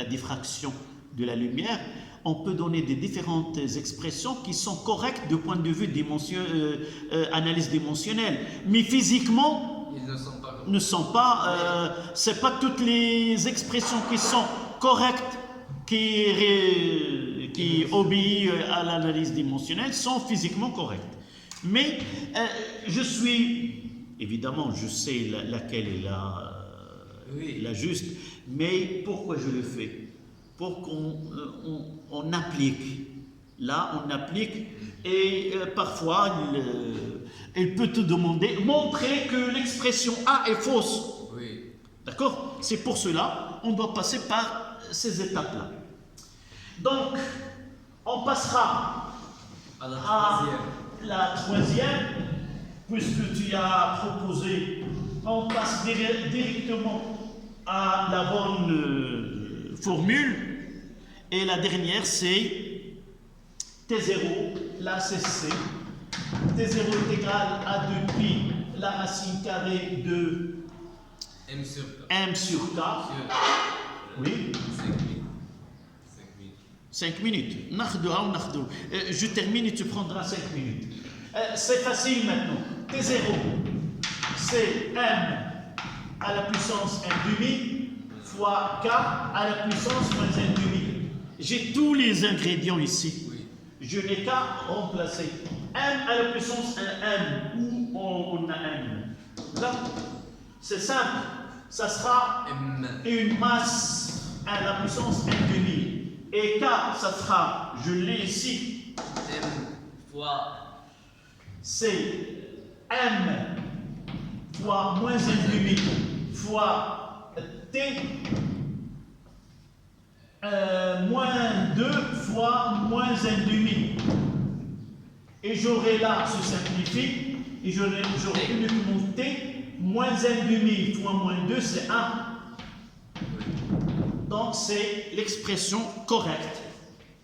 diffraction de la lumière, on peut donner des différentes expressions qui sont correctes de point de vue analyse dimensionnelle, mais physiquement, ils ne sont pas. C'est pas toutes les expressions qui sont correctes qui obéissent à l'analyse dimensionnelle sont physiquement correctes. Mais évidemment, je sais laquelle est la juste, mais pourquoi je le fais? Pour qu'on applique. Là, on applique et parfois, il peut te demander, montrer que l'expression A est fausse. Oui. D'accord? C'est pour cela, on doit passer par ces étapes-là. Donc, on passera à la troisième, puisque tu as proposé, on passe directement à la bonne formule. Et la dernière, c'est T0, là c'est C. T0 est égal à 2pi la racine carrée de M sur K. Oui. 5 minutes. Je termine et tu prendras 5 minutes. C'est facile maintenant. T0, c'est M à la puissance M', fois K à la puissance moins 1,5. J'ai tous les ingrédients ici. Oui. Je n'ai qu'à remplacer M à la puissance 1M, où on a M. Là, c'est simple. Ça sera une masse à la puissance 1,5. Et K, ça sera, je l'ai ici, M fois... c'est M fois moins 1,5 fois T moins 2 fois moins 1,5. Et j'aurai là, se simplifie, et j'aurai uniquement T, moins 1,5 fois moins 2, c'est 1. Donc c'est l'expression correcte.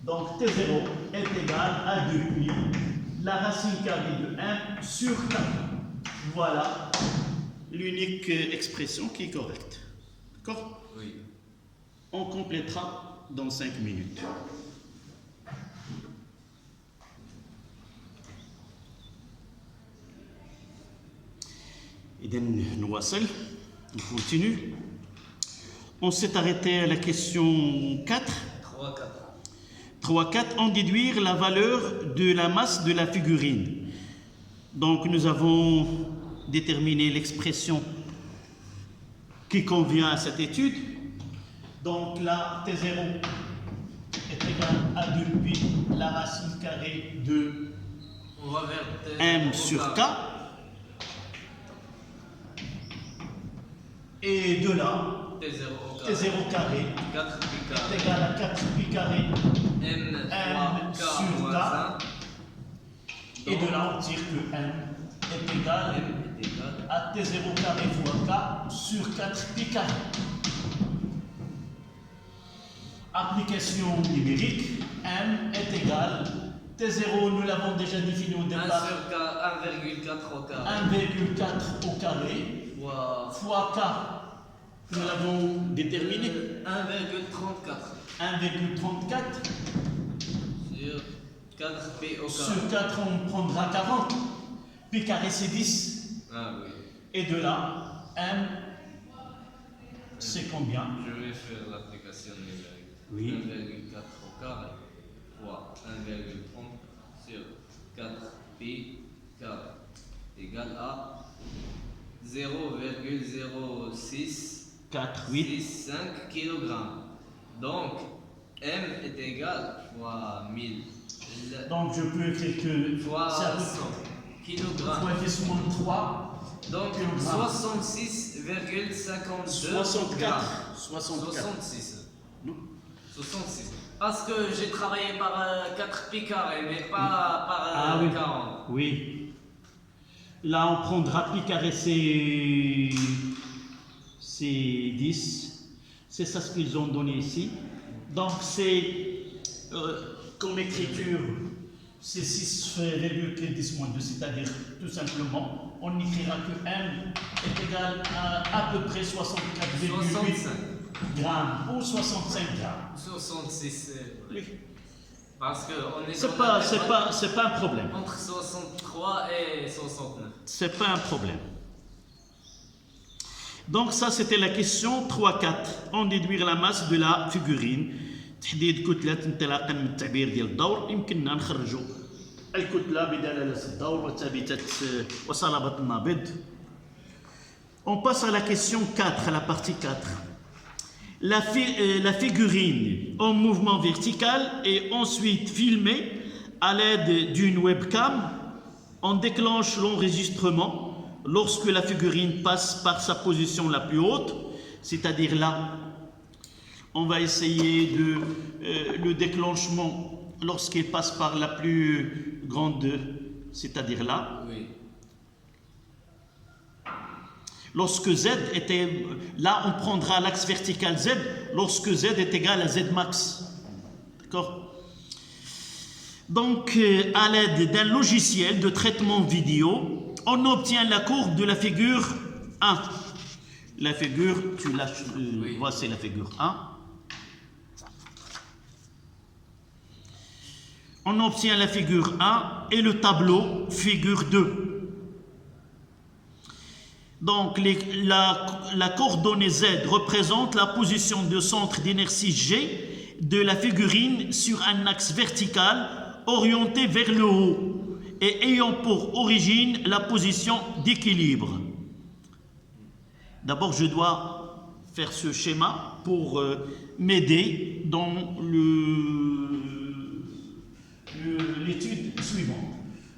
Donc T0 est égal à 2pi la racine carrée de 1 sur 4. Voilà l'unique expression qui est correcte. D'accord? Oui. On complétera dans 5 minutes. إذن نواصل, on continue. On s'est arrêté à la question 4. 3-4, en déduire la valeur de la masse de la figurine. Donc nous avons déterminé l'expression qui convient à cette étude. Donc là, T0 est égal à 2pi la racine carrée de M sur K. Et de là, T0 carré est égal à 4pi carré M sur K. Et de là, on tire que M est égal à T0 carré fois K sur 4pi carré. Application numérique, M est égal, T0 nous l'avons déjà défini au départ, 1 sur K, 1,4 au carré. 1,4 au carré fois K, nous l'avons déterminé, 1,34 sur 4pi au carré. Sur 4 on prendra 40, pi carré c'est 10. Ah oui. Et de là, M c'est combien? Je vais faire l'application numérique. Oui. 1,4 au carré fois 1,30 sur pi carré égale à 0,06 4, 8. 5 kg. Donc, M est égal fois 1000 Donc je peux écrire que fois c'est à peu 100 kg. fois 10 moins 3. Donc, Kilogramme. 66,52 64. grammes. 64. 66. Non. 66. Parce que j'ai travaillé par 4 pi carré, mais pas par Ah oui. 40. Oui. Là, on prendra pi carré, c'est 10. C'est ça ce qu'ils ont donné ici. Donc, c'est comme écriture, c'est 6,10 moins 2, c'est-à-dire tout simplement, on écrira que M est égal à peu près 64,8 grammes ou 65 grammes. 66. Oui. Parce qu'on est C'est dans pas un problème. entre 63 et 69. C'est pas un problème. Donc ça c'était la question 3-4. On déduire la masse de la figurine. تحديد كتلة انطلاقا من التعبير ديال الدور يمكننا نخرجوا الكتلة بدلالة الدور وثابتة وصلابة النابض. On passe à la question 4, à la partie 4. La figurine en mouvement vertical est ensuite filmée à l'aide d'une webcam. On déclenche l'enregistrement lorsque la figurine passe par sa position la plus haute, c'est-à-dire là. On va essayer le déclenchement lorsqu'il passe par la plus grande, c'est-à-dire là. Oui. Lorsque Z était... Là, on prendra l'axe vertical Z lorsque Z est égal à Z max. D'accord? Donc, à l'aide d'un logiciel de traitement vidéo, on obtient la courbe de la figure 1. La figure, tu lâches... Oui. Voici la figure 1. On obtient la figure 1 et le tableau figure 2. Donc, la coordonnée Z représente la position de centre d'inertie G de la figurine sur un axe vertical orienté vers le haut et ayant pour origine la position d'équilibre. D'abord, je dois faire ce schéma pour m'aider dans l'étude suivante.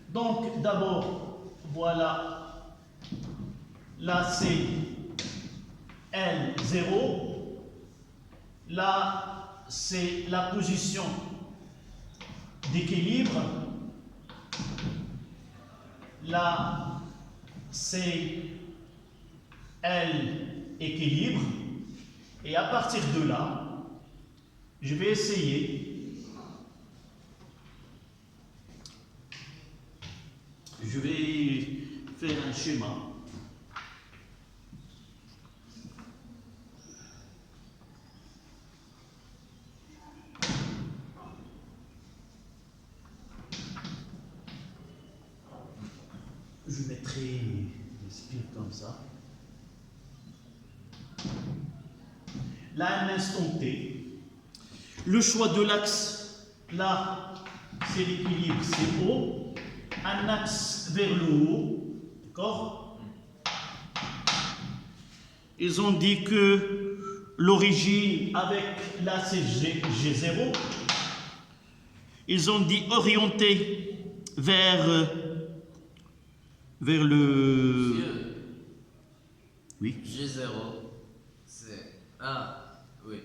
Donc, d'abord, voilà. Là, c'est L0. Là, c'est la position d'équilibre. Là, c'est L équilibre. Et à partir de là, je vais essayer je vais faire un schéma. Je mettrai les spires comme ça. Là, à un instant T, le choix de l'axe, là, c'est l'équilibre, c'est haut. Un axe vers le haut, d'accord? Ils ont dit que l'origine avec là c'est G0. Ils ont dit orienté vers le... Monsieur, Oui. G0, c'est... Ah, oui.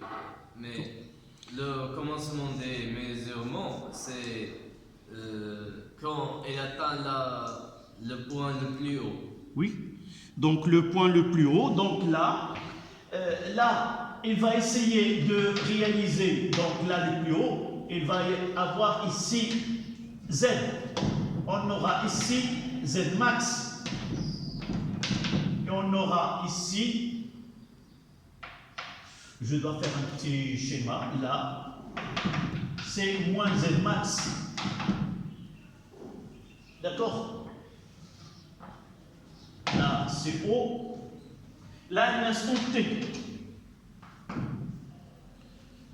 Mais le commencement des mesurements, c'est quand il atteint le point le plus haut. Oui. Donc le point le plus haut. Donc là, il va essayer de réaliser, donc là le plus haut, il va avoir ici Z. On aura ici Z max. Et on aura ici, je dois faire un petit schéma, là, c'est moins Z max. D'accord? Là, c'est haut. Là, un instant T.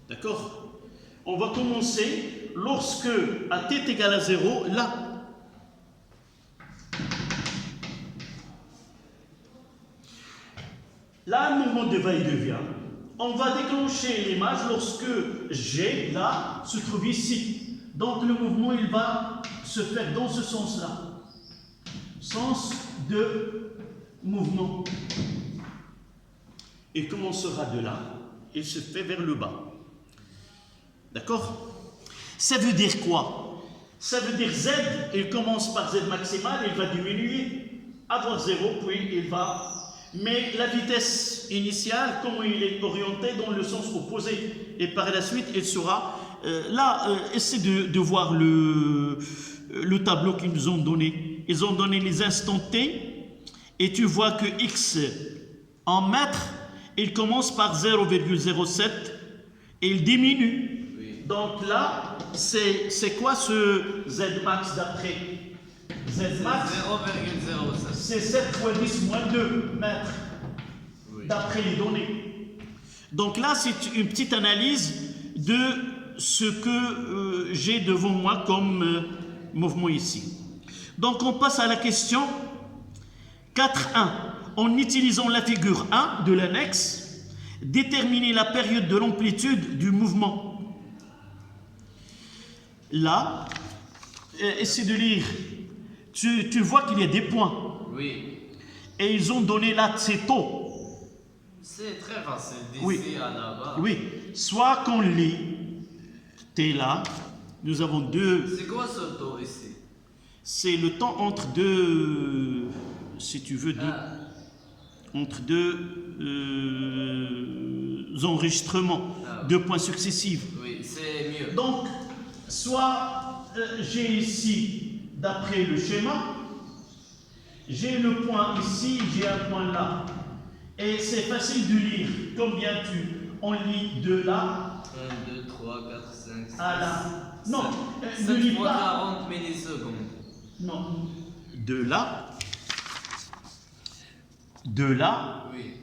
D'accord? On va commencer lorsque à t est égal à 0, là. Là, un mouvement de va-et-vient. On va déclencher l'image lorsque G, là, se trouve ici. Donc le mouvement, il va se faire dans ce sens-là. Sens de mouvement. Il commencera de là, il se fait vers le bas. D'accord? Ça veut dire quoi? Ça veut dire Z, il commence par Z maximal, il va diminuer, avoir 0, puis il va... Mais la vitesse initiale, comment il est orienté dans le sens opposé. Et par la suite, il sera... essaie de voir le tableau qu'ils nous ont donné. Ils ont donné les instants T, et tu vois que X en mètres, il commence par 0,07 et il diminue. Oui. Donc là, c'est quoi ce Z max d'après? Z max, 0,07. c'est 7 fois 10 moins 2 mètres, Oui. d'après les données. Donc là, c'est une petite analyse de ce que j'ai devant moi comme mouvement ici. Donc on passe à la question 4.1. En utilisant la figure 1 de l'annexe, déterminer la période de l'amplitude du mouvement. Là, essaie de lire. Tu vois qu'il y a des points. Oui. Et ils ont donné là, c'est tôt. C'est très facile d'ici Oui. à là-bas. Oui, soit qu'on lit, t'es là, nous avons deux, C'est quoi ce taux ici? c'est le temps entre deux, si tu veux, entre deux enregistrements, Ah. 2 points successifs. Oui, c'est mieux. Donc, soit j'ai ici, d'après le schéma, j'ai le point ici, j'ai un point là. Et c'est facile de lire. Combien on lit de là 1, 2, 3, 4, 5, 6. à là? Non, ne 7 lis fois pas. 40 millisecondes. Non. De là Oui.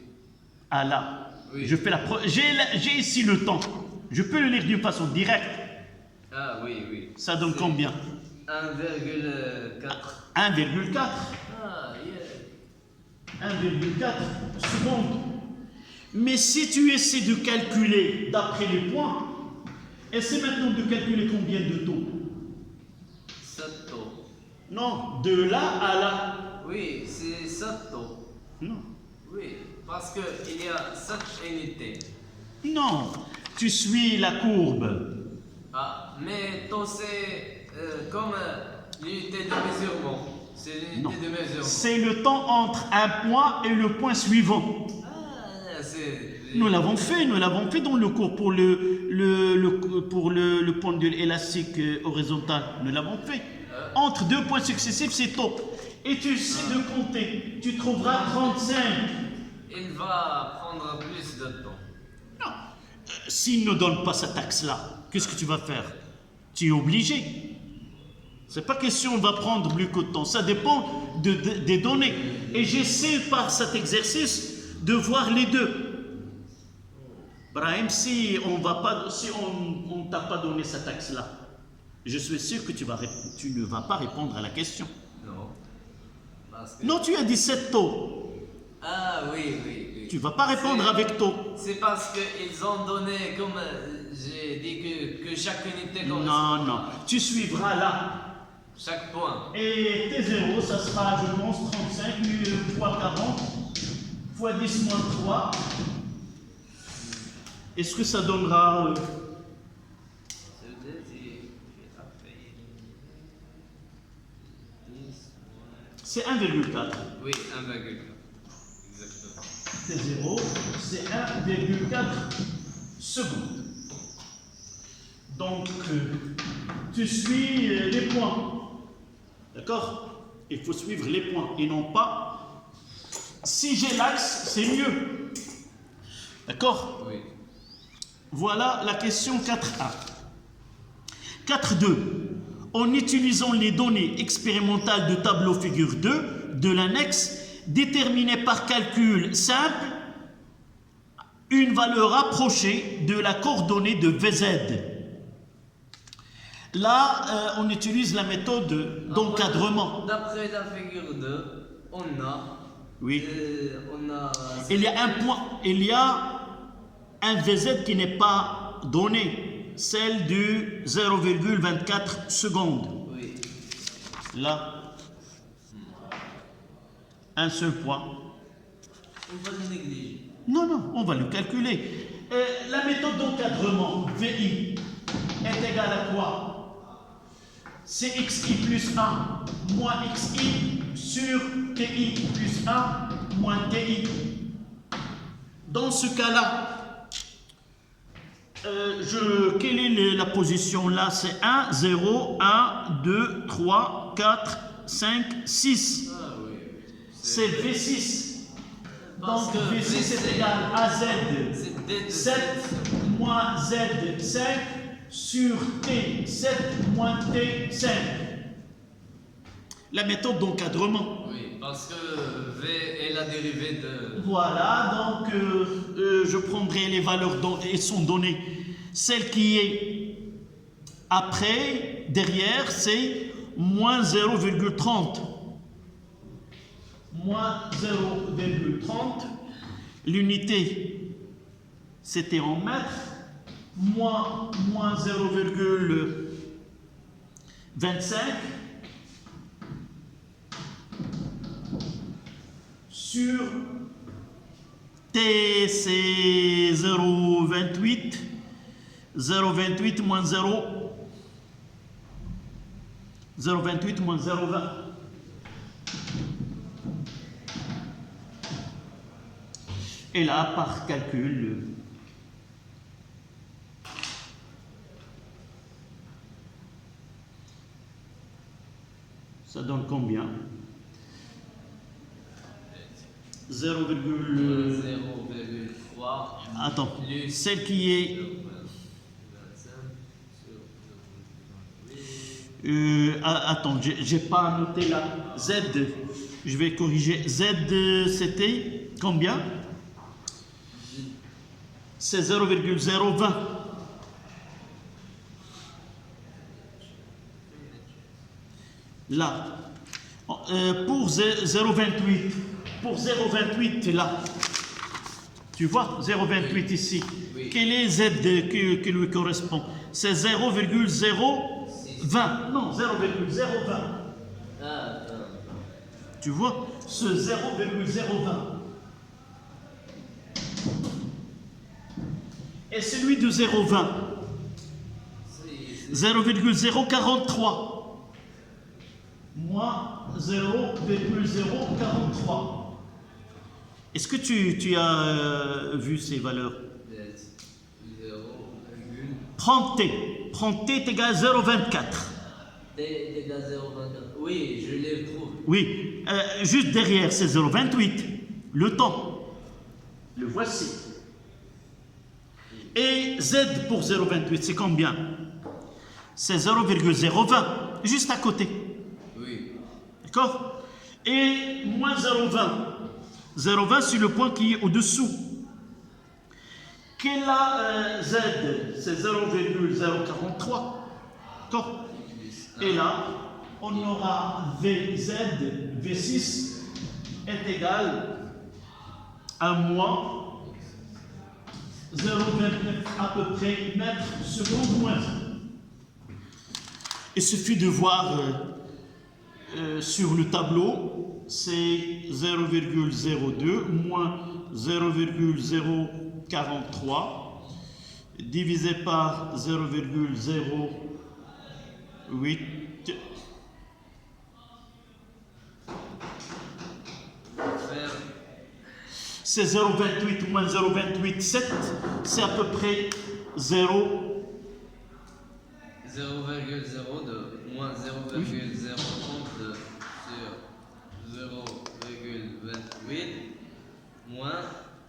à là. Oui. Je fais j'ai ici le temps. Je peux le lire d'une façon directe. Ah oui, oui. Ça donne C'est combien? 1,4. 1,4. Ah, yeah. 1,4 secondes. Mais si tu essaies de calculer d'après les points, essaie maintenant de calculer combien de taux. 7 taux. Non, de là à là. Oui, c'est 7 taux. Non. Oui, parce qu'il y a 7 unités. Non, tu suis la courbe. Ah, mais taux c'est comme l'unité de mesurement. C'est Non. l'unité de mesurement. C'est le temps entre un point et le point suivant. Ah, c'est... Nous l'avons fait dans le cours pour le pendule élastique horizontal. Nous l'avons fait. Entre 2 points successifs, c'est taux. Et tu sais de compter. Tu trouveras 35. Il va prendre plus de temps. Non. S'il ne donne pas cet axe-là, qu'est-ce que tu vas faire? Tu es obligé. C'est pas question on va prendre plus de temps. Ça dépend des données. Et j'essaie par cet exercice de voir les deux. Brahim, si on t'a pas donné cet axe-là, je suis sûr que tu ne vas pas répondre à la question. Non. Parce que... Non, tu as 17 taux. Ah oui, oui, oui. Tu ne vas pas répondre avec taux. C'est parce qu'ils ont donné, comme j'ai dit, que chaque unité correspond. Non. Tu suivras là. Chaque point. Et T0, ça sera, je pense, 35 fois 40 fois 10 moins 3. Est-ce que ça donnera... C'est 1,4. Oui, 1,4. Exactement. T0, c'est 1,4 secondes. Donc, tu suis les points. D'accord? Il faut suivre les points et non pas... Si j'ai l'axe, c'est mieux. D'accord? Oui. Voilà la question 4A. 4.2. En utilisant les données expérimentales de tableau figure 2 de l'annexe, déterminer par calcul simple une valeur approchée de la coordonnée de VZ. Là, on utilise la méthode d'encadrement. D'après la figure 2, on a Oui. On a... Il y a un point, il y a un VZ qui n'est pas donné, celle du 0,24 secondes. Oui. Là, un seul point. On va le négliger. Non, non, on va le calculer. La méthode d'encadrement, VI, est égale à quoi? C'est XI plus 1 moins XI sur TI plus 1 moins TI. Dans ce cas-là, quelle est la position là? C'est 1, 0, 1, 2, 3, 4, 5, 6. Ah oui. C'est V6. Parce Donc que V6 est égal à Z c'est D de 7 moins Z 5 sur T 7 moins T 5. La méthode d'encadrement. Oui, parce que V est la dérivée de... Voilà, donc je prendrai les valeurs dont elles sont données. Celle qui est après, derrière, c'est moins 0,30. Moins 0,30. L'unité, c'était en mètres. Moins 0,25 sur T, c'est 0,28. 0,28 moins 0. 0,28 moins 0,20. Et là, par calcul, ça donne combien? 0,3. Attends, Plus celle qui est... 25 sur 0,28. attends, j'ai pas noté là. Z, je vais corriger. Z, c'était combien? C'est 0,020. Là. Pour 0,28. Pour 0,28 là. Tu vois, 0,28 ici. Oui. Quel est Z qui lui correspond? C'est 0,020. Non, 0,020. Ah, Tu vois, ce 0,020. Et celui de 0,20. 0,043. Moins 0,043. Est-ce que tu as vu ces valeurs? 0, Prends T. Prends T est égal à 0,24. T est égal à 0,24. Oui, je les trouve. Oui, juste derrière, c'est 0,28. Le temps. Le voici. Et Z pour 0,28, c'est combien? C'est 0,020, juste à côté. Oui. D'accord? Et moins 0,20. 0,20, c'est le point qui est au-dessous. Quel a Z? C'est 0,043. D'accord? Et là, on aura VZ, V6 est égal à moins 0,29 à peu près mètres seconde moins 1. Il suffit de voir sur le tableau, c'est 0,02 moins 0,043 divisé par 0,08. C'est 0,28 moins 0,28, 7, c'est à peu près 0. 0,02 moins 0,032 sur 0,28 moins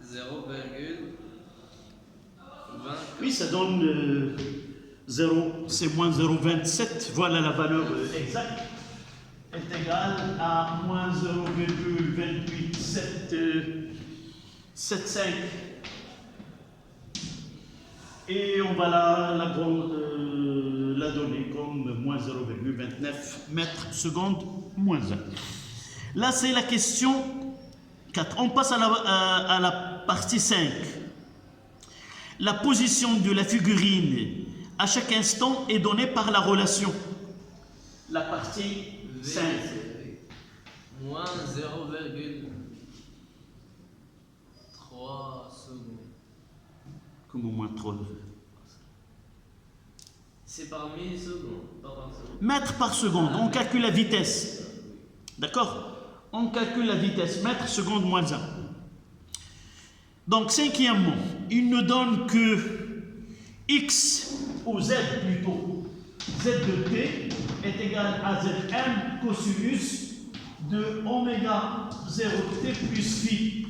0,20. Oui, ça donne 0, c'est moins 0,27. Voilà la valeur exacte. Est égale à moins 0,28775. Et on va la donner comme moins 0,29 mètres seconde moins 1. Là, c'est la question 4. On passe à la partie 5. La position de la figurine à chaque instant est donnée par la relation. La partie 5. Moins 0,3 secondes. Comme au moins 3. C'est par millisecondes, pas par seconde. Mètres par seconde, on calcule la vitesse. D'accord? On calcule la vitesse, mètres, seconde, moins 1. Donc, cinquièmement, il ne donne que x, ou z plutôt, z de t est égal à zm cosinus de oméga 0t plus phi.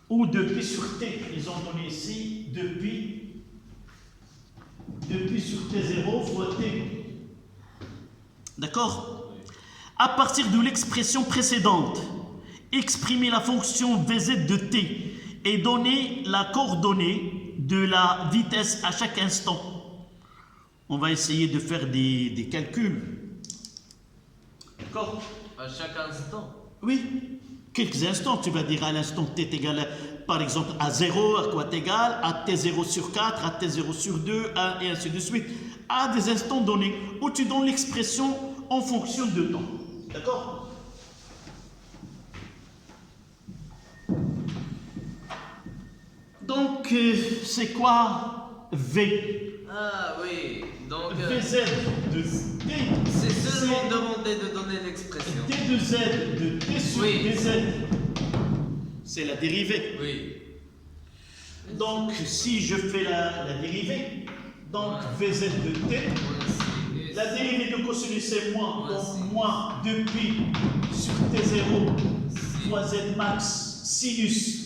Ou de pi sur t, ils ont donné ici 2pi sur t0 fois t. D'accord? À partir de l'expression précédente, exprimer la fonction Vz de t et donner la coordonnée de la vitesse à chaque instant. On va essayer de faire des calculs. D'accord? À chaque instant. Oui. Quelques instants, tu vas dire à l'instant t est égal, par exemple, à 0, à quoi t égal, à t0 sur 4, à t0 sur 2, et ainsi de suite. À des instants donnés, où tu donnes l'expression en fonction de temps. D'accord? Donc, c'est quoi V? Ah oui, donc Vz de t. c'est seulement demander de donner l'expression. T de z de t sur Oui. Vz. C'est la dérivée. Oui. Donc, si je fais la dérivée, donc Vz de t, la dérivée de cosinus c'est moins, donc moins 2pi sur t0 fois z max sinus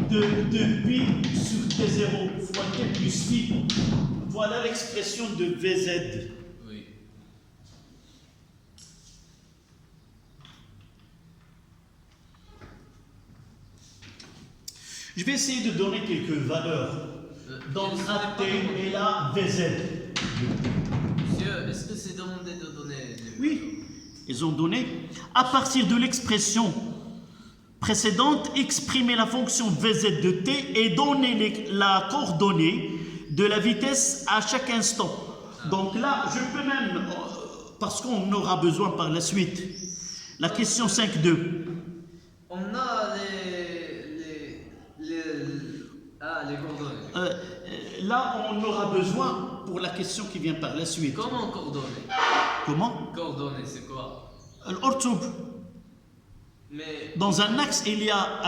de 2pi sur t0 fois t plus phi. Voilà l'expression de Vz. Oui. Je vais essayer de donner quelques valeurs. Donc AT et là Vz. Monsieur, est-ce que c'est demandé de donner des... Oui, ils ont donné. À partir de l'expression précédente, exprimer la fonction Vz de t et donner la coordonnée de la vitesse à chaque instant. Donc là, je peux même, parce qu'on aura besoin par la suite, la question 5.2. On a les coordonnées. Là, on aura besoin pour la question qui vient par la suite. Comment coordonnées? Comment? Coordonnées, c'est quoi? L'orthographe. Mais Dans un axe, il y a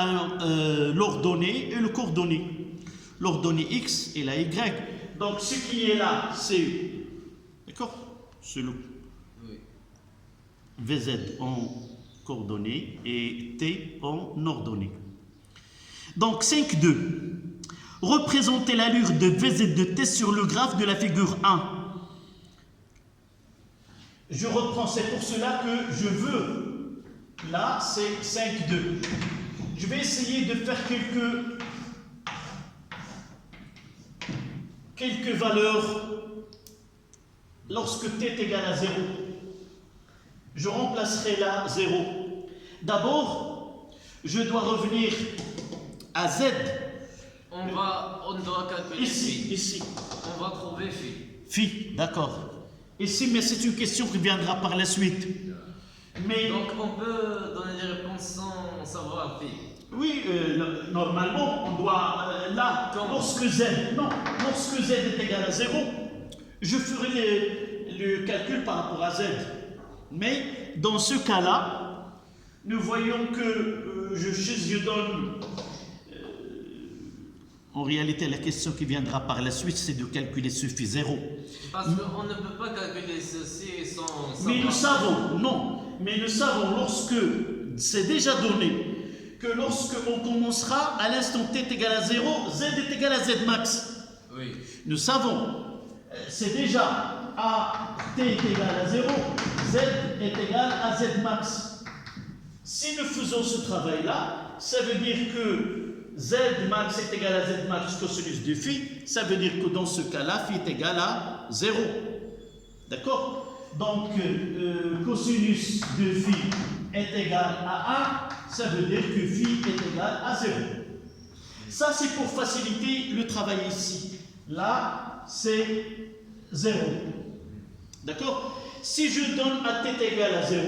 l'ordonnée et le coordonné. L'ordonnée x et la y. Donc ce qui est là, c'est... D'accord? C'est le oui. Vz en coordonnées et t en ordonnée. Donc 5.2. Représenter l'allure de Vz de t sur le graphe de la figure 1. Je reprends, c'est pour cela que je veux. Là, c'est 5.2. Je vais essayer de faire quelques valeurs lorsque t est égal à 0. Je remplacerai là 0. D'abord, je dois revenir à z. On doit calculer Ici, phi. ici. On va trouver phi. Phi, d'accord. Ici, mais c'est une question qui viendra par la suite. Mais Donc on peut donner des réponses sans savoir phi. oui, normalement, on doit là, lorsque z est égal à 0, je ferai le calcul par rapport à z. Mais dans ce cas-là, nous voyons que je donne. En réalité, la question qui viendra par la suite, c'est de calculer ce phi 0. Parce qu'on ne peut pas calculer ceci sans savoir. Mais nous savons, non, mais nous savons lorsque c'est déjà donné que lorsque on commencera à l'instant t est égal à 0, z est égal à z max. Oui. Nous savons, c'est déjà à t est égal à 0, z est égal à z max. Si nous faisons ce travail-là, ça veut dire que z max est égal à z max cosinus de phi, ça veut dire que dans ce cas-là, phi est égal à 0. D'accord? Donc, cosinus de phi est égal à 1, ça veut dire que phi est égal à 0. Ça, c'est pour faciliter le travail ici. Là, c'est 0. D'accord? Si je donne à t égal à 0,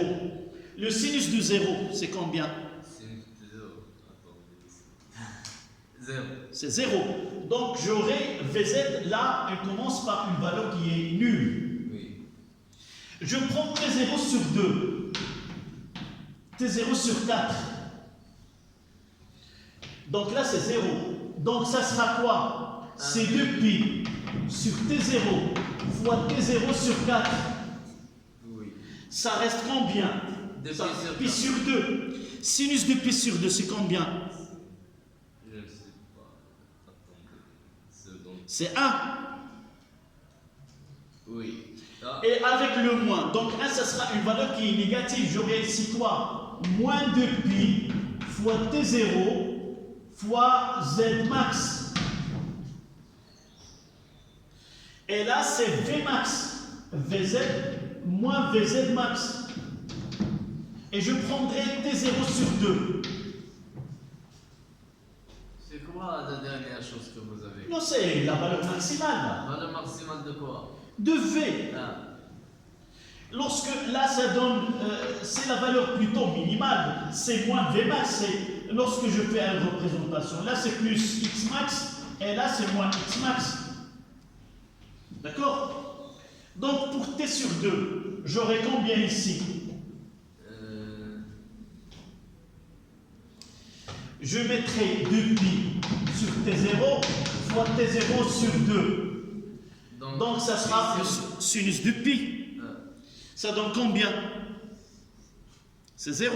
le sinus de 0, c'est combien? Sinus de 0. Attendez. 0. C'est 0. Donc, j'aurai Vz, là, elle commence par une valeur qui est nulle. Oui. Je prends T0 sur 2, T0 sur 4. Donc là, c'est 0. Donc, ça sera quoi? C'est 2pi sur T0 fois T0 sur 4. Oui. Ça reste combien? 2pi Ça, sur pi 4. sur 2. Sinus de pi sur 2, c'est combien? Je ne sais pas. Attendez. Seconde. C'est 1. Oui. Ah. Et avec le moins, donc 1, ça sera une valeur qui est négative. J'aurai ici quoi? Moins 2pi fois T0 fois Z max. Et là, c'est V max. Vz moins Vz max. Et je prendrai T0 sur 2. C'est quoi la dernière chose que vous avez? Non, c'est la valeur maximale. Valeur maximale de quoi? De V. Ah. Lorsque là, ça donne, c'est la valeur plutôt minimale, c'est moins V max. C'est lorsque je fais une représentation. Là, c'est plus X max, et là, c'est moins X max. D'accord? Donc, pour T sur 2, j'aurai combien ici? Je mettrai 2pi sur T0 fois T0 sur 2. Donc, ça sera le sinus de pi. Ça donne combien? C'est 0.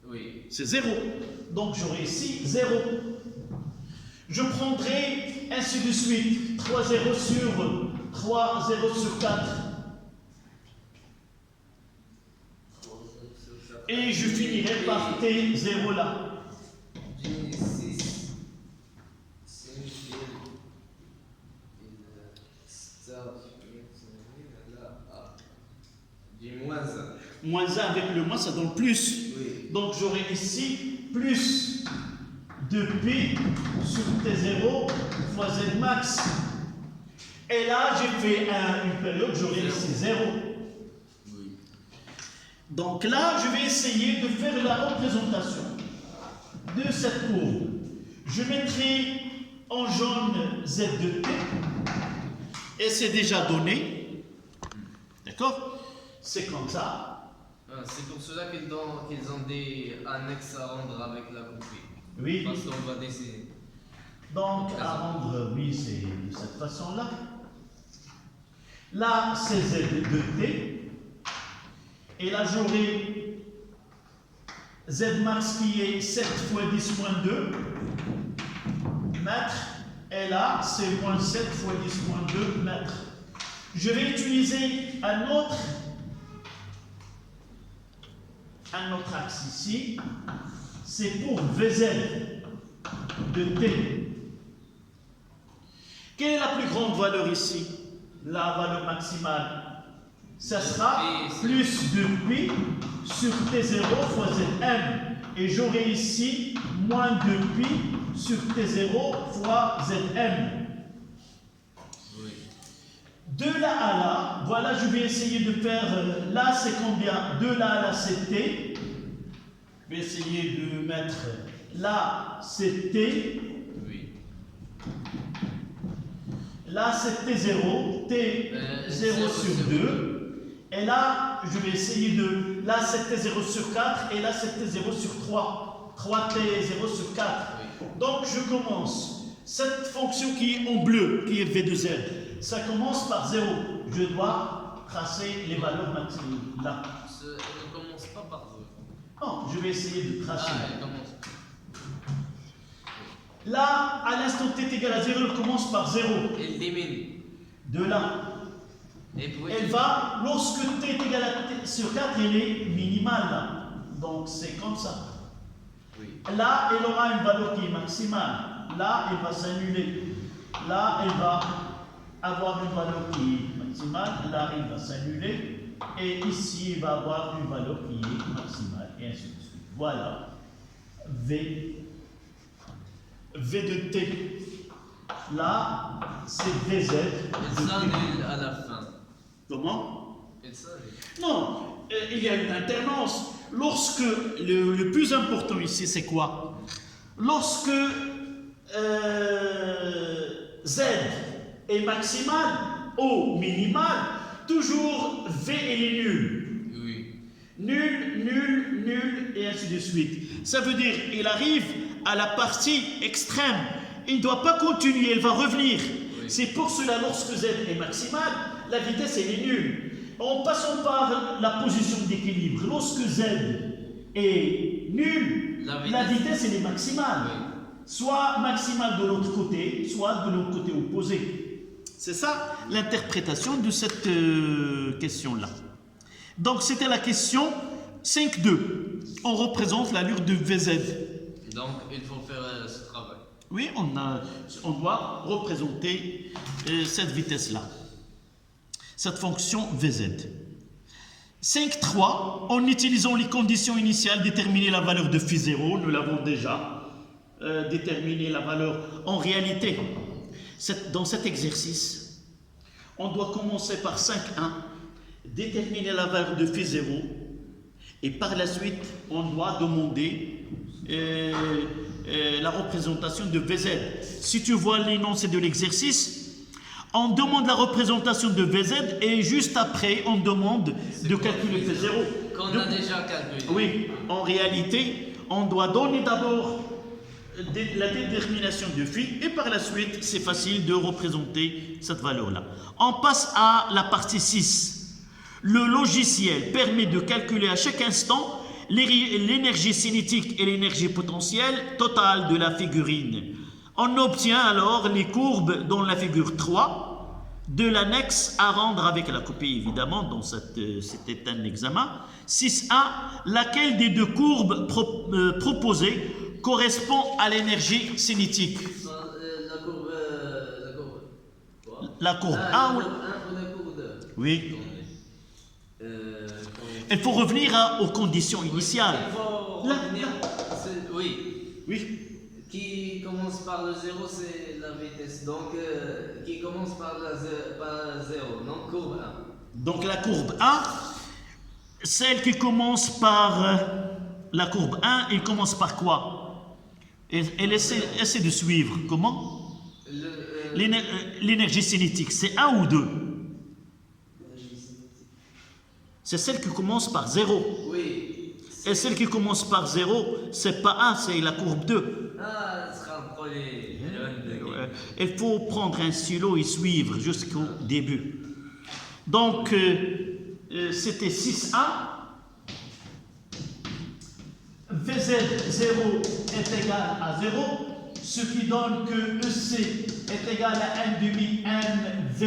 Oui. C'est 0. Donc j'aurai ici 0. Je prendrai ainsi de suite 3 0 sur 3 0 sur 4. Et je finirai par T0 là. Moins 1 avec le moins, ça donne plus. Oui. Donc j'aurai ici plus 2pi sur T0 fois Z max. Et là, j'ai fait une période, j'aurai ici 0. Oui. Donc là, je vais essayer de faire la représentation de cette courbe. Je mettrai en jaune Z de T. Et c'est déjà donné. D'accord? C'est comme ça. C'est pour cela qu'ils ont des annexes à rendre avec la copie. Oui. Parce qu'on va dessiner. Donc, à rendre, oui, c'est de cette façon-là. Là, c'est Z de T. Et là, j'aurai Z max qui est 7 fois 10 moins 2 mètres. Et là, c'est moins 7 fois 10 moins 2 mètres. Je vais utiliser un autre axe ici. C'est pour Vz de T. Quelle est la plus grande valeur ici? La valeur maximale. Ça sera plus 2pi sur T0 fois Zm. Et j'aurai ici moins 2pi sur T0 fois Zm. Oui. De là à là, voilà, je vais essayer de faire, là c'est combien? De là à là c'est T. Je vais essayer de mettre, là c'est T. Oui. Là c'est T0, T0 sur 2. Et là, je vais essayer de, là c'est T0 sur 4 et là c'est T0 sur 3. 3T0 sur 4. Oui. Donc je commence. Cette fonction qui est en bleu, qui est V de Z, ça commence par 0. Je dois tracer les valeurs maximales là. Elle ne commence pas par 0. Non, je vais essayer de tracer. Ah, elle commence. Là, à l'instant t est égal à 0, elle commence par 0. Elle diminue. De là, Et puis, elle va, lorsque t est égal à t sur 4, elle est minimale là. Donc c'est comme ça. oui. Là, elle aura une valeur qui est maximale. Là, elle va s'annuler. là, elle va avoir une valeur qui est maximale, là, il va s'annuler, et ici, il va avoir une valeur qui est maximale, et ainsi de suite. Voilà, V de T. Là, c'est VZ. Il s'annule à la fin. Comment? Il s'annule. Non, il y a une alternance. Lorsque, le plus important ici, c'est quoi? Lorsque Z est maximal, O minimal, toujours V est nul. Oui. Nul, nul, nul, et ainsi de suite. Ça veut dire, il arrive à la partie extrême. Il ne doit pas continuer, elle va revenir. Oui. C'est pour cela, lorsque Z est maximal, la vitesse elle est nulle. En passant par la position d'équilibre, lorsque Z est nulle, la vitesse elle est maximale. Oui. Soit maximale de l'autre côté, soit de l'autre côté opposé. C'est ça l'interprétation de cette question-là. Donc c'était la question 5.2. On représente l'allure de VZ. Donc il faut faire ce travail. Oui, on doit représenter cette vitesse-là, cette fonction VZ. 5.3, en utilisant les conditions initiales, déterminer la valeur de phi0, nous l'avons déjà. Déterminer la valeur. En réalité, dans cet exercice, on doit commencer par 5.1, déterminer la valeur de phi0, et par la suite, on doit demander la représentation de VZ. Si tu vois l'énoncé de l'exercice, on demande la représentation de VZ et juste après, on demande de calculer phi0. Qu'on a déjà calculé. Oui, en réalité, on doit donner d'abord la détermination de phi et par la suite, c'est facile de représenter cette valeur-là. On passe à la partie 6. Le logiciel permet de calculer à chaque instant l'énergie cinétique et l'énergie potentielle totale de la figurine. On obtient alors les courbes dans la figure 3 de l'annexe à rendre avec la copie, évidemment, dans c'était un examen. 6a, laquelle des deux courbes proposées correspond à l'énergie cinétique? La courbe 1 ou la courbe 2? Oui. Il faut revenir aux conditions initiales. Il faut revenir. Oui. Oui. Qui commence par le 0, c'est la vitesse. Donc, qui commence par 0. Donc, courbe 1. Donc, la courbe 1, celle qui commence par la courbe 1, elle commence par quoi? Elle essaie de suivre. Comment? L'énergie cinétique, c'est 1 ou 2? C'est celle qui commence par 0. Oui. Et celle qui commence par 0, c'est pas 1, c'est la courbe 2. Ah, ce sera pour les jeunes. Il faut prendre un stylo et suivre jusqu'au début. Donc, c'était 6A. VZ0 est égal à 0, ce qui donne que EC est égal à 1 demi MV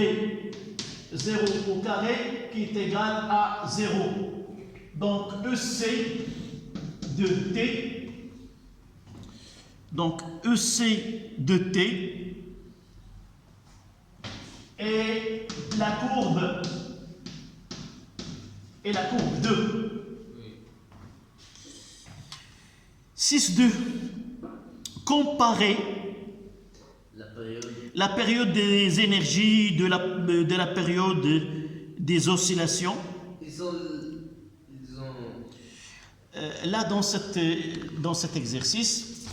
0 au carré qui est égal à 0. Donc EC de T, de T et la courbe 2. 6.2. Comparer la période des énergies de la période des oscillations. Là, dans cet exercice,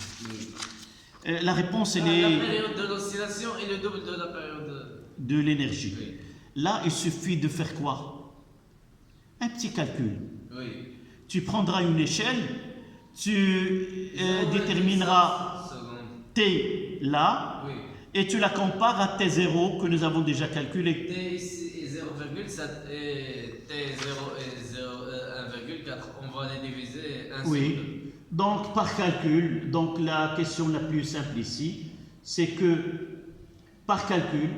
la réponse est... La période de l'oscillation est le double de la période de l'énergie. Oui. Là, il suffit de faire quoi? Un petit calcul. Oui. Tu prendras une échelle, tu détermineras T là, oui. et tu la compares à T0 que nous avons déjà calculé. T ici est 0,7 et T0 est 1,4. On va les diviser 1 Oui. sur 2. Donc, par calcul, donc la question la plus simple ici, c'est que par calcul,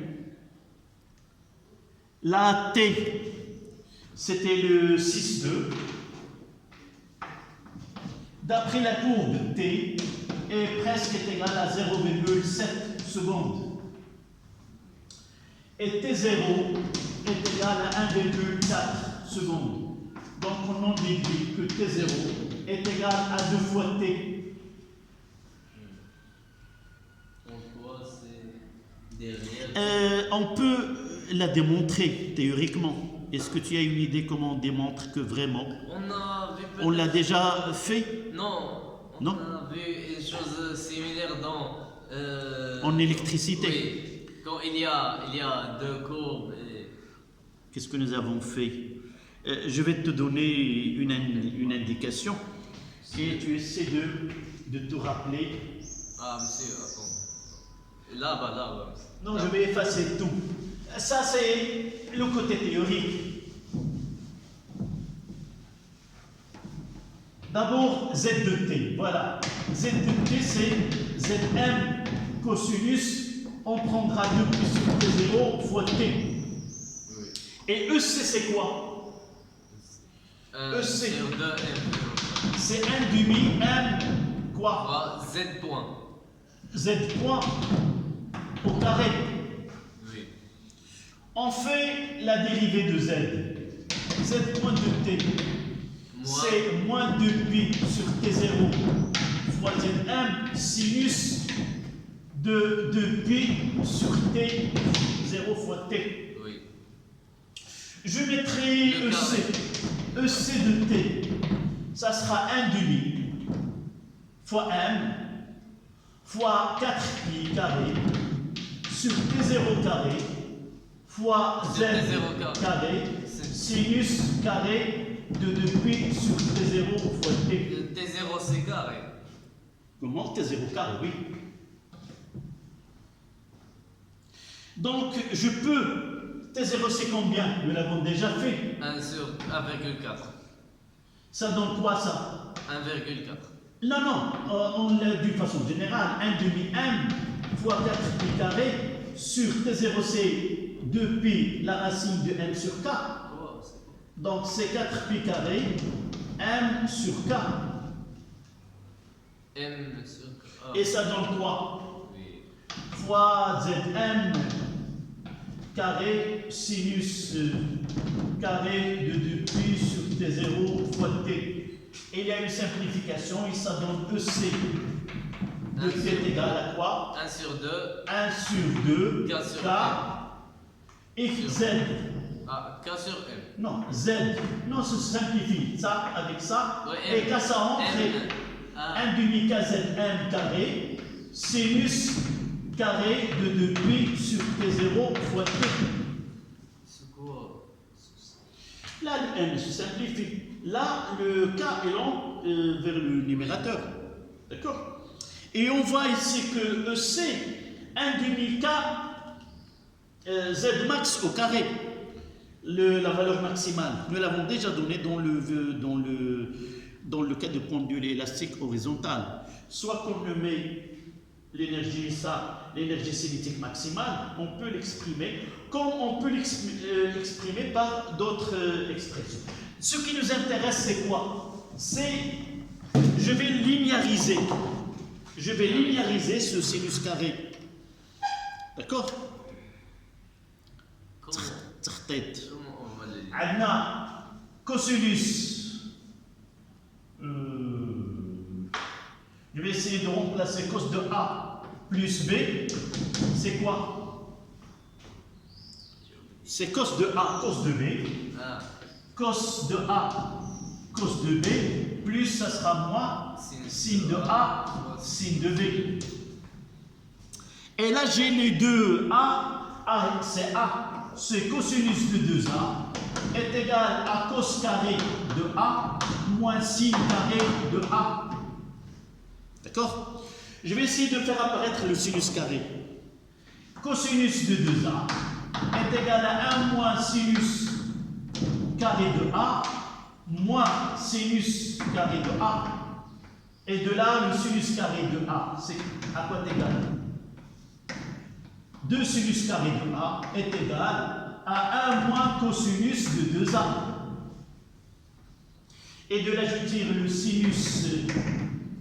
la T, c'était le 6,2. D'après la courbe, T est presque égal à 0,7 secondes. et T0 est égal à 1,4 secondes. Donc on en déduit que T0 est égal à 2 fois T. En quoi c'est derrière? On peut la démontrer théoriquement. Est-ce que tu as une idée comment on démontre que vraiment on l'a déjà fait? Non, on Non. a vu une chose similaire dans... En électricité. Oui, quand il y a deux courbes. Qu'est-ce que nous avons fait? Je vais te donner une indication et tu essaies de te rappeler. Ah, monsieur, attends. Là-bas. Non, je vais effacer tout. Ça, c'est le côté théorique. D'abord, Z de T. Voilà. Z de T, c'est Zm cosinus. On prendra 2 pi sur T0 fois T. Oui. Et EC, c'est quoi? EC. Sur 2M. C'est 1 demi M quoi? Z point. Z point au carré. Oui. On fait la dérivée de Z. Z point de T. C'est moins 2 pi sur T0 fois Zm sinus de 2 pi sur T0 fois T. Oui. Je mettrai EC. EC de T. Ça sera 1 demi fois M fois 4 pi carré sur T0 carré fois Z carré sinus carré de 2 pi sur T0 fois T. T0 c'est carré. Comment? T0 carré, oui. Donc, je peux... T0 c'est combien? Nous l'avons déjà fait. 1 sur 1,4. Ça donne quoi ça? 1,4. Non, on l'a d'une façon générale. 1 demi M fois 4 pi carré sur T0 c'est 2 pi la racine de M sur K. Donc c'est 4 pi carré M sur K. M sur K. Et ça donne quoi? Oui. Fois Zm carré sinus carré de 2 pi sur T0 fois T. Et il y a une simplification et ça donne EC de T est égal à quoi? 1 sur 2. 1 sur 2 K sur K et Z. Ah, K sur M. Non, Z. Non, ça se simplifie. Ça avec ça. Ouais, et K ça entre. M. 1 demi KZM carré sinus carré de 2 pi sur T0 fois T. C'est quoi? Là, le M se simplifie. Là, le K est long vers le numérateur. D'accord? Et on voit ici que EC, 1 demi K Z max au carré. La valeur maximale, nous l'avons déjà donnée dans le cas de pendule élastique horizontale. Soit qu'on le met l'énergie cinétique maximale, on peut l'exprimer, comme on peut l'exprimer par d'autres expressions. Ce qui nous intéresse, c'est quoi? C'est, je vais linéariser ce sinus carré. D'accord? تخطيط عندنا cosinus. Je vais essayer de remplacer cos de A plus B. C'est quoi? C'est cos de A, cos de B. Cos de A, cos de B. Plus ça sera moins sin de A, sin de B. Et là j'ai les deux A c'est A. C'est cosinus de 2A est égal à cos carré de A moins sin carré de A. D'accord? Je vais essayer de faire apparaître le sinus carré. Cosinus de 2A est égal à 1 moins sinus carré de A moins sinus carré de A. Et de là, le sinus carré de A, c'est à quoi égal? 2 sinus carré de A est égal à 1 moins cosinus de 2A. Et de là, je tire le sinus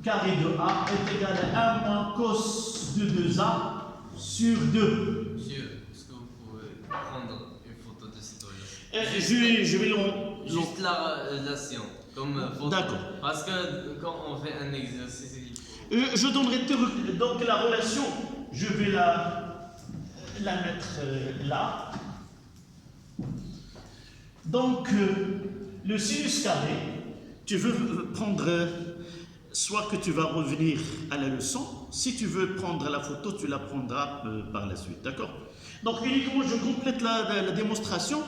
carré de A est égal à 1 moins cos de 2A sur 2. Monsieur, est-ce que vous pouvez prendre une photo de cette relation. Je vais Juste la relation, comme photo. D'accord. Parce que quand on fait un exercice, il faut... Je donnerai donc la relation, je vais la mettre là. Donc, le sinus carré, tu veux prendre, soit que tu vas revenir à la leçon, si tu veux prendre la photo, tu la prendras par la suite, d'accord? Donc, uniquement, je complète la démonstration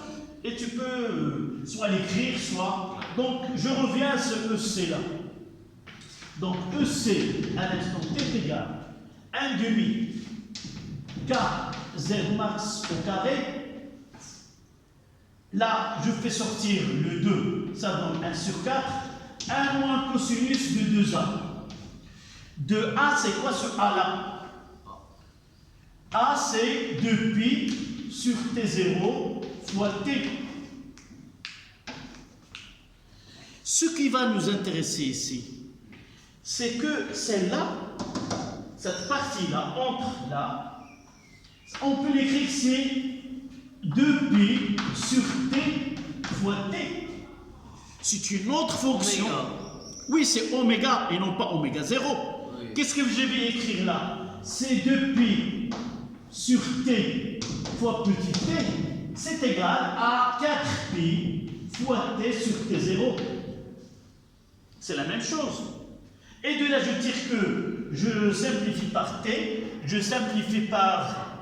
et tu peux soit l'écrire, soit... Donc, je reviens à ce EC là. Donc, EC à l'instant T est égal 1 demi K Z max au carré. Là, je fais sortir le 2, ça donne 1 sur 4. 1 moins cosinus de 2A. 2A, c'est quoi ce A là? A, c'est 2pi sur T0 fois T. Ce qui va nous intéresser ici, c'est que celle-là, cette partie-là, entre là, on peut l'écrire c'est 2pi sur T fois T. C'est une autre fonction. Oméga. Oui, c'est oméga et non pas oméga 0. Oui. Qu'est-ce que je vais écrire là? C'est 2pi sur T fois petit t, c'est égal à 4pi fois T sur T0. C'est la même chose. Et de là, je tire que je simplifie par T, je simplifie par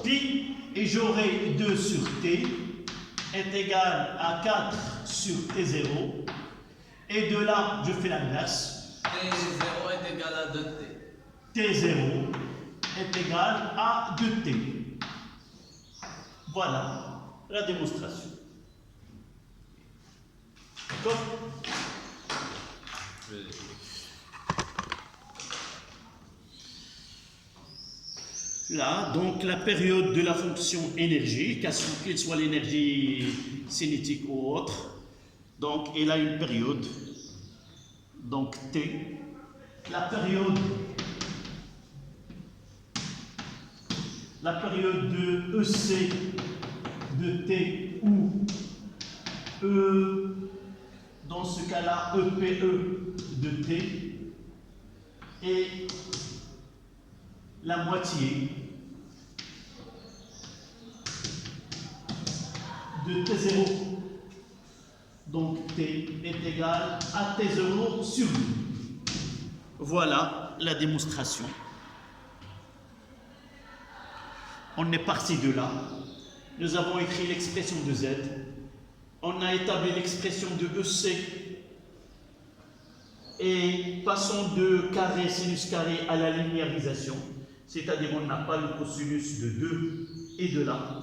pi, et j'aurai 2 sur T est égal à 4 sur T0. Et de là, je fais l'inverse. T0 est égal à 2T. T0 est égal à 2T. Voilà la démonstration. D'accord? Là, donc la période de la fonction énergie, qu'elle soit l'énergie cinétique ou autre, donc elle a une période, donc T. La période de EC de T ou E, dans ce cas-là, EPE de T, et la moitié de T0. Donc T est égal à T0 sur 2. Voilà la démonstration. On est parti de là. Nous avons écrit l'expression de Z. On a établi l'expression de EC. Et passons de carré, sinus carré à la linéarisation. C'est-à-dire on n'a pas le cosinus de 2 et de là.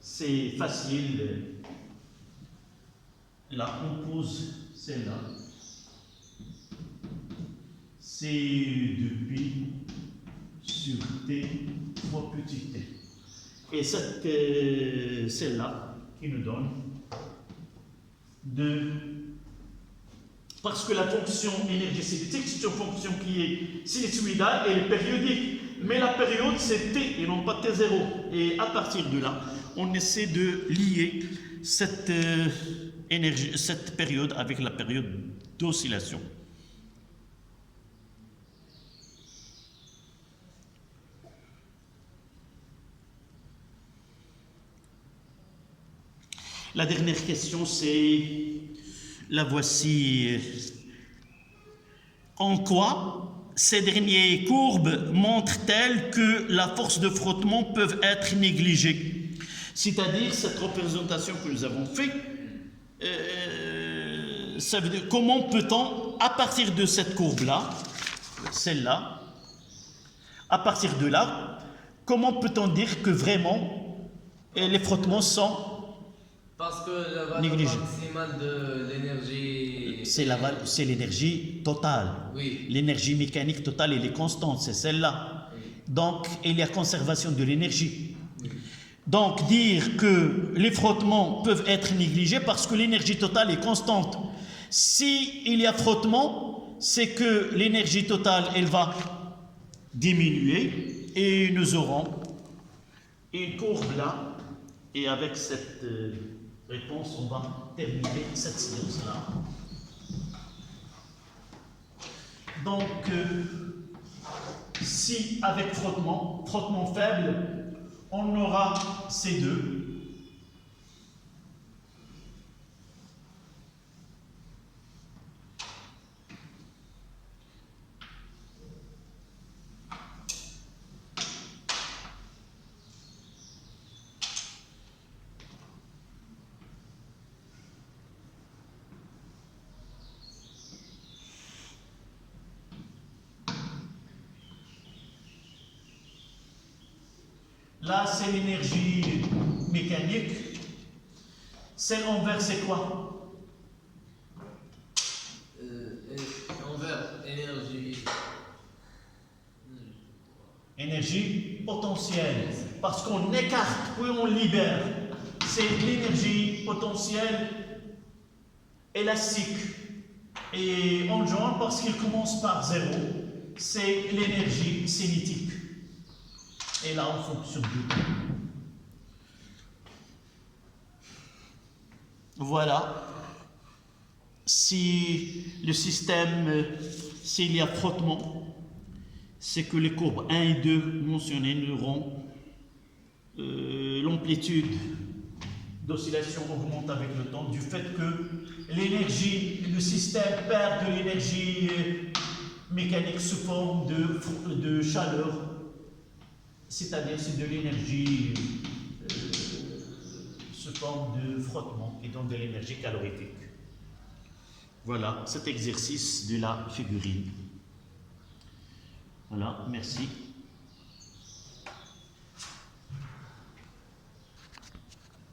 C'est facile. Là, on pose celle-là. C'est 2pi sur T fois petit t. Et celle-là qui nous donne 2. Parce que la fonction énergie cinétique, c'est une fonction qui est sinusoïdale et elle est périodique. Mais la période, c'est T et non pas T0. Et à partir de là, on essaie de lier cette période avec la période d'oscillation. La dernière question, c'est la voici. En quoi ces dernières courbes montrent-elles que la force de frottement peut être négligée? C'est-à-dire, cette représentation que nous avons faite, ça veut dire comment peut-on, à partir de cette courbe-là, celle-là, à partir de là, comment peut-on dire que vraiment les frottements sont Parce que la valeur négligé. maximale de l'énergie... C'est l'énergie totale. Oui. L'énergie mécanique totale, elle est constante, c'est celle-là. Oui. Donc, il y a conservation de l'énergie. Oui. Donc, dire que les frottements peuvent être négligés parce que l'énergie totale est constante. Si il y a frottement, c'est que l'énergie totale, elle va diminuer et nous aurons une courbe là Et avec cette réponse, on va terminer cette séance-là. Donc, si avec frottement faible, on aura ces deux. Là, c'est l'énergie mécanique. Celle envers, c'est quoi? Envers, énergie. Énergie potentielle. Parce qu'on écarte, puis on libère. C'est l'énergie potentielle élastique. Et en joint, parce qu'il commence par 0, c'est l'énergie cinétique. Et là, on fonctionne du temps. Voilà. Si le système, s'il y a frottement, c'est que les courbes 1 et 2 mentionnées auront l'amplitude d'oscillation augmente avec le temps du fait que le système perd de l'énergie mécanique sous forme de chaleur, c'est-à-dire c'est de l'énergie sous forme de frottement et donc de l'énergie calorifique. Voilà cet exercice de la figurine. Voilà, merci.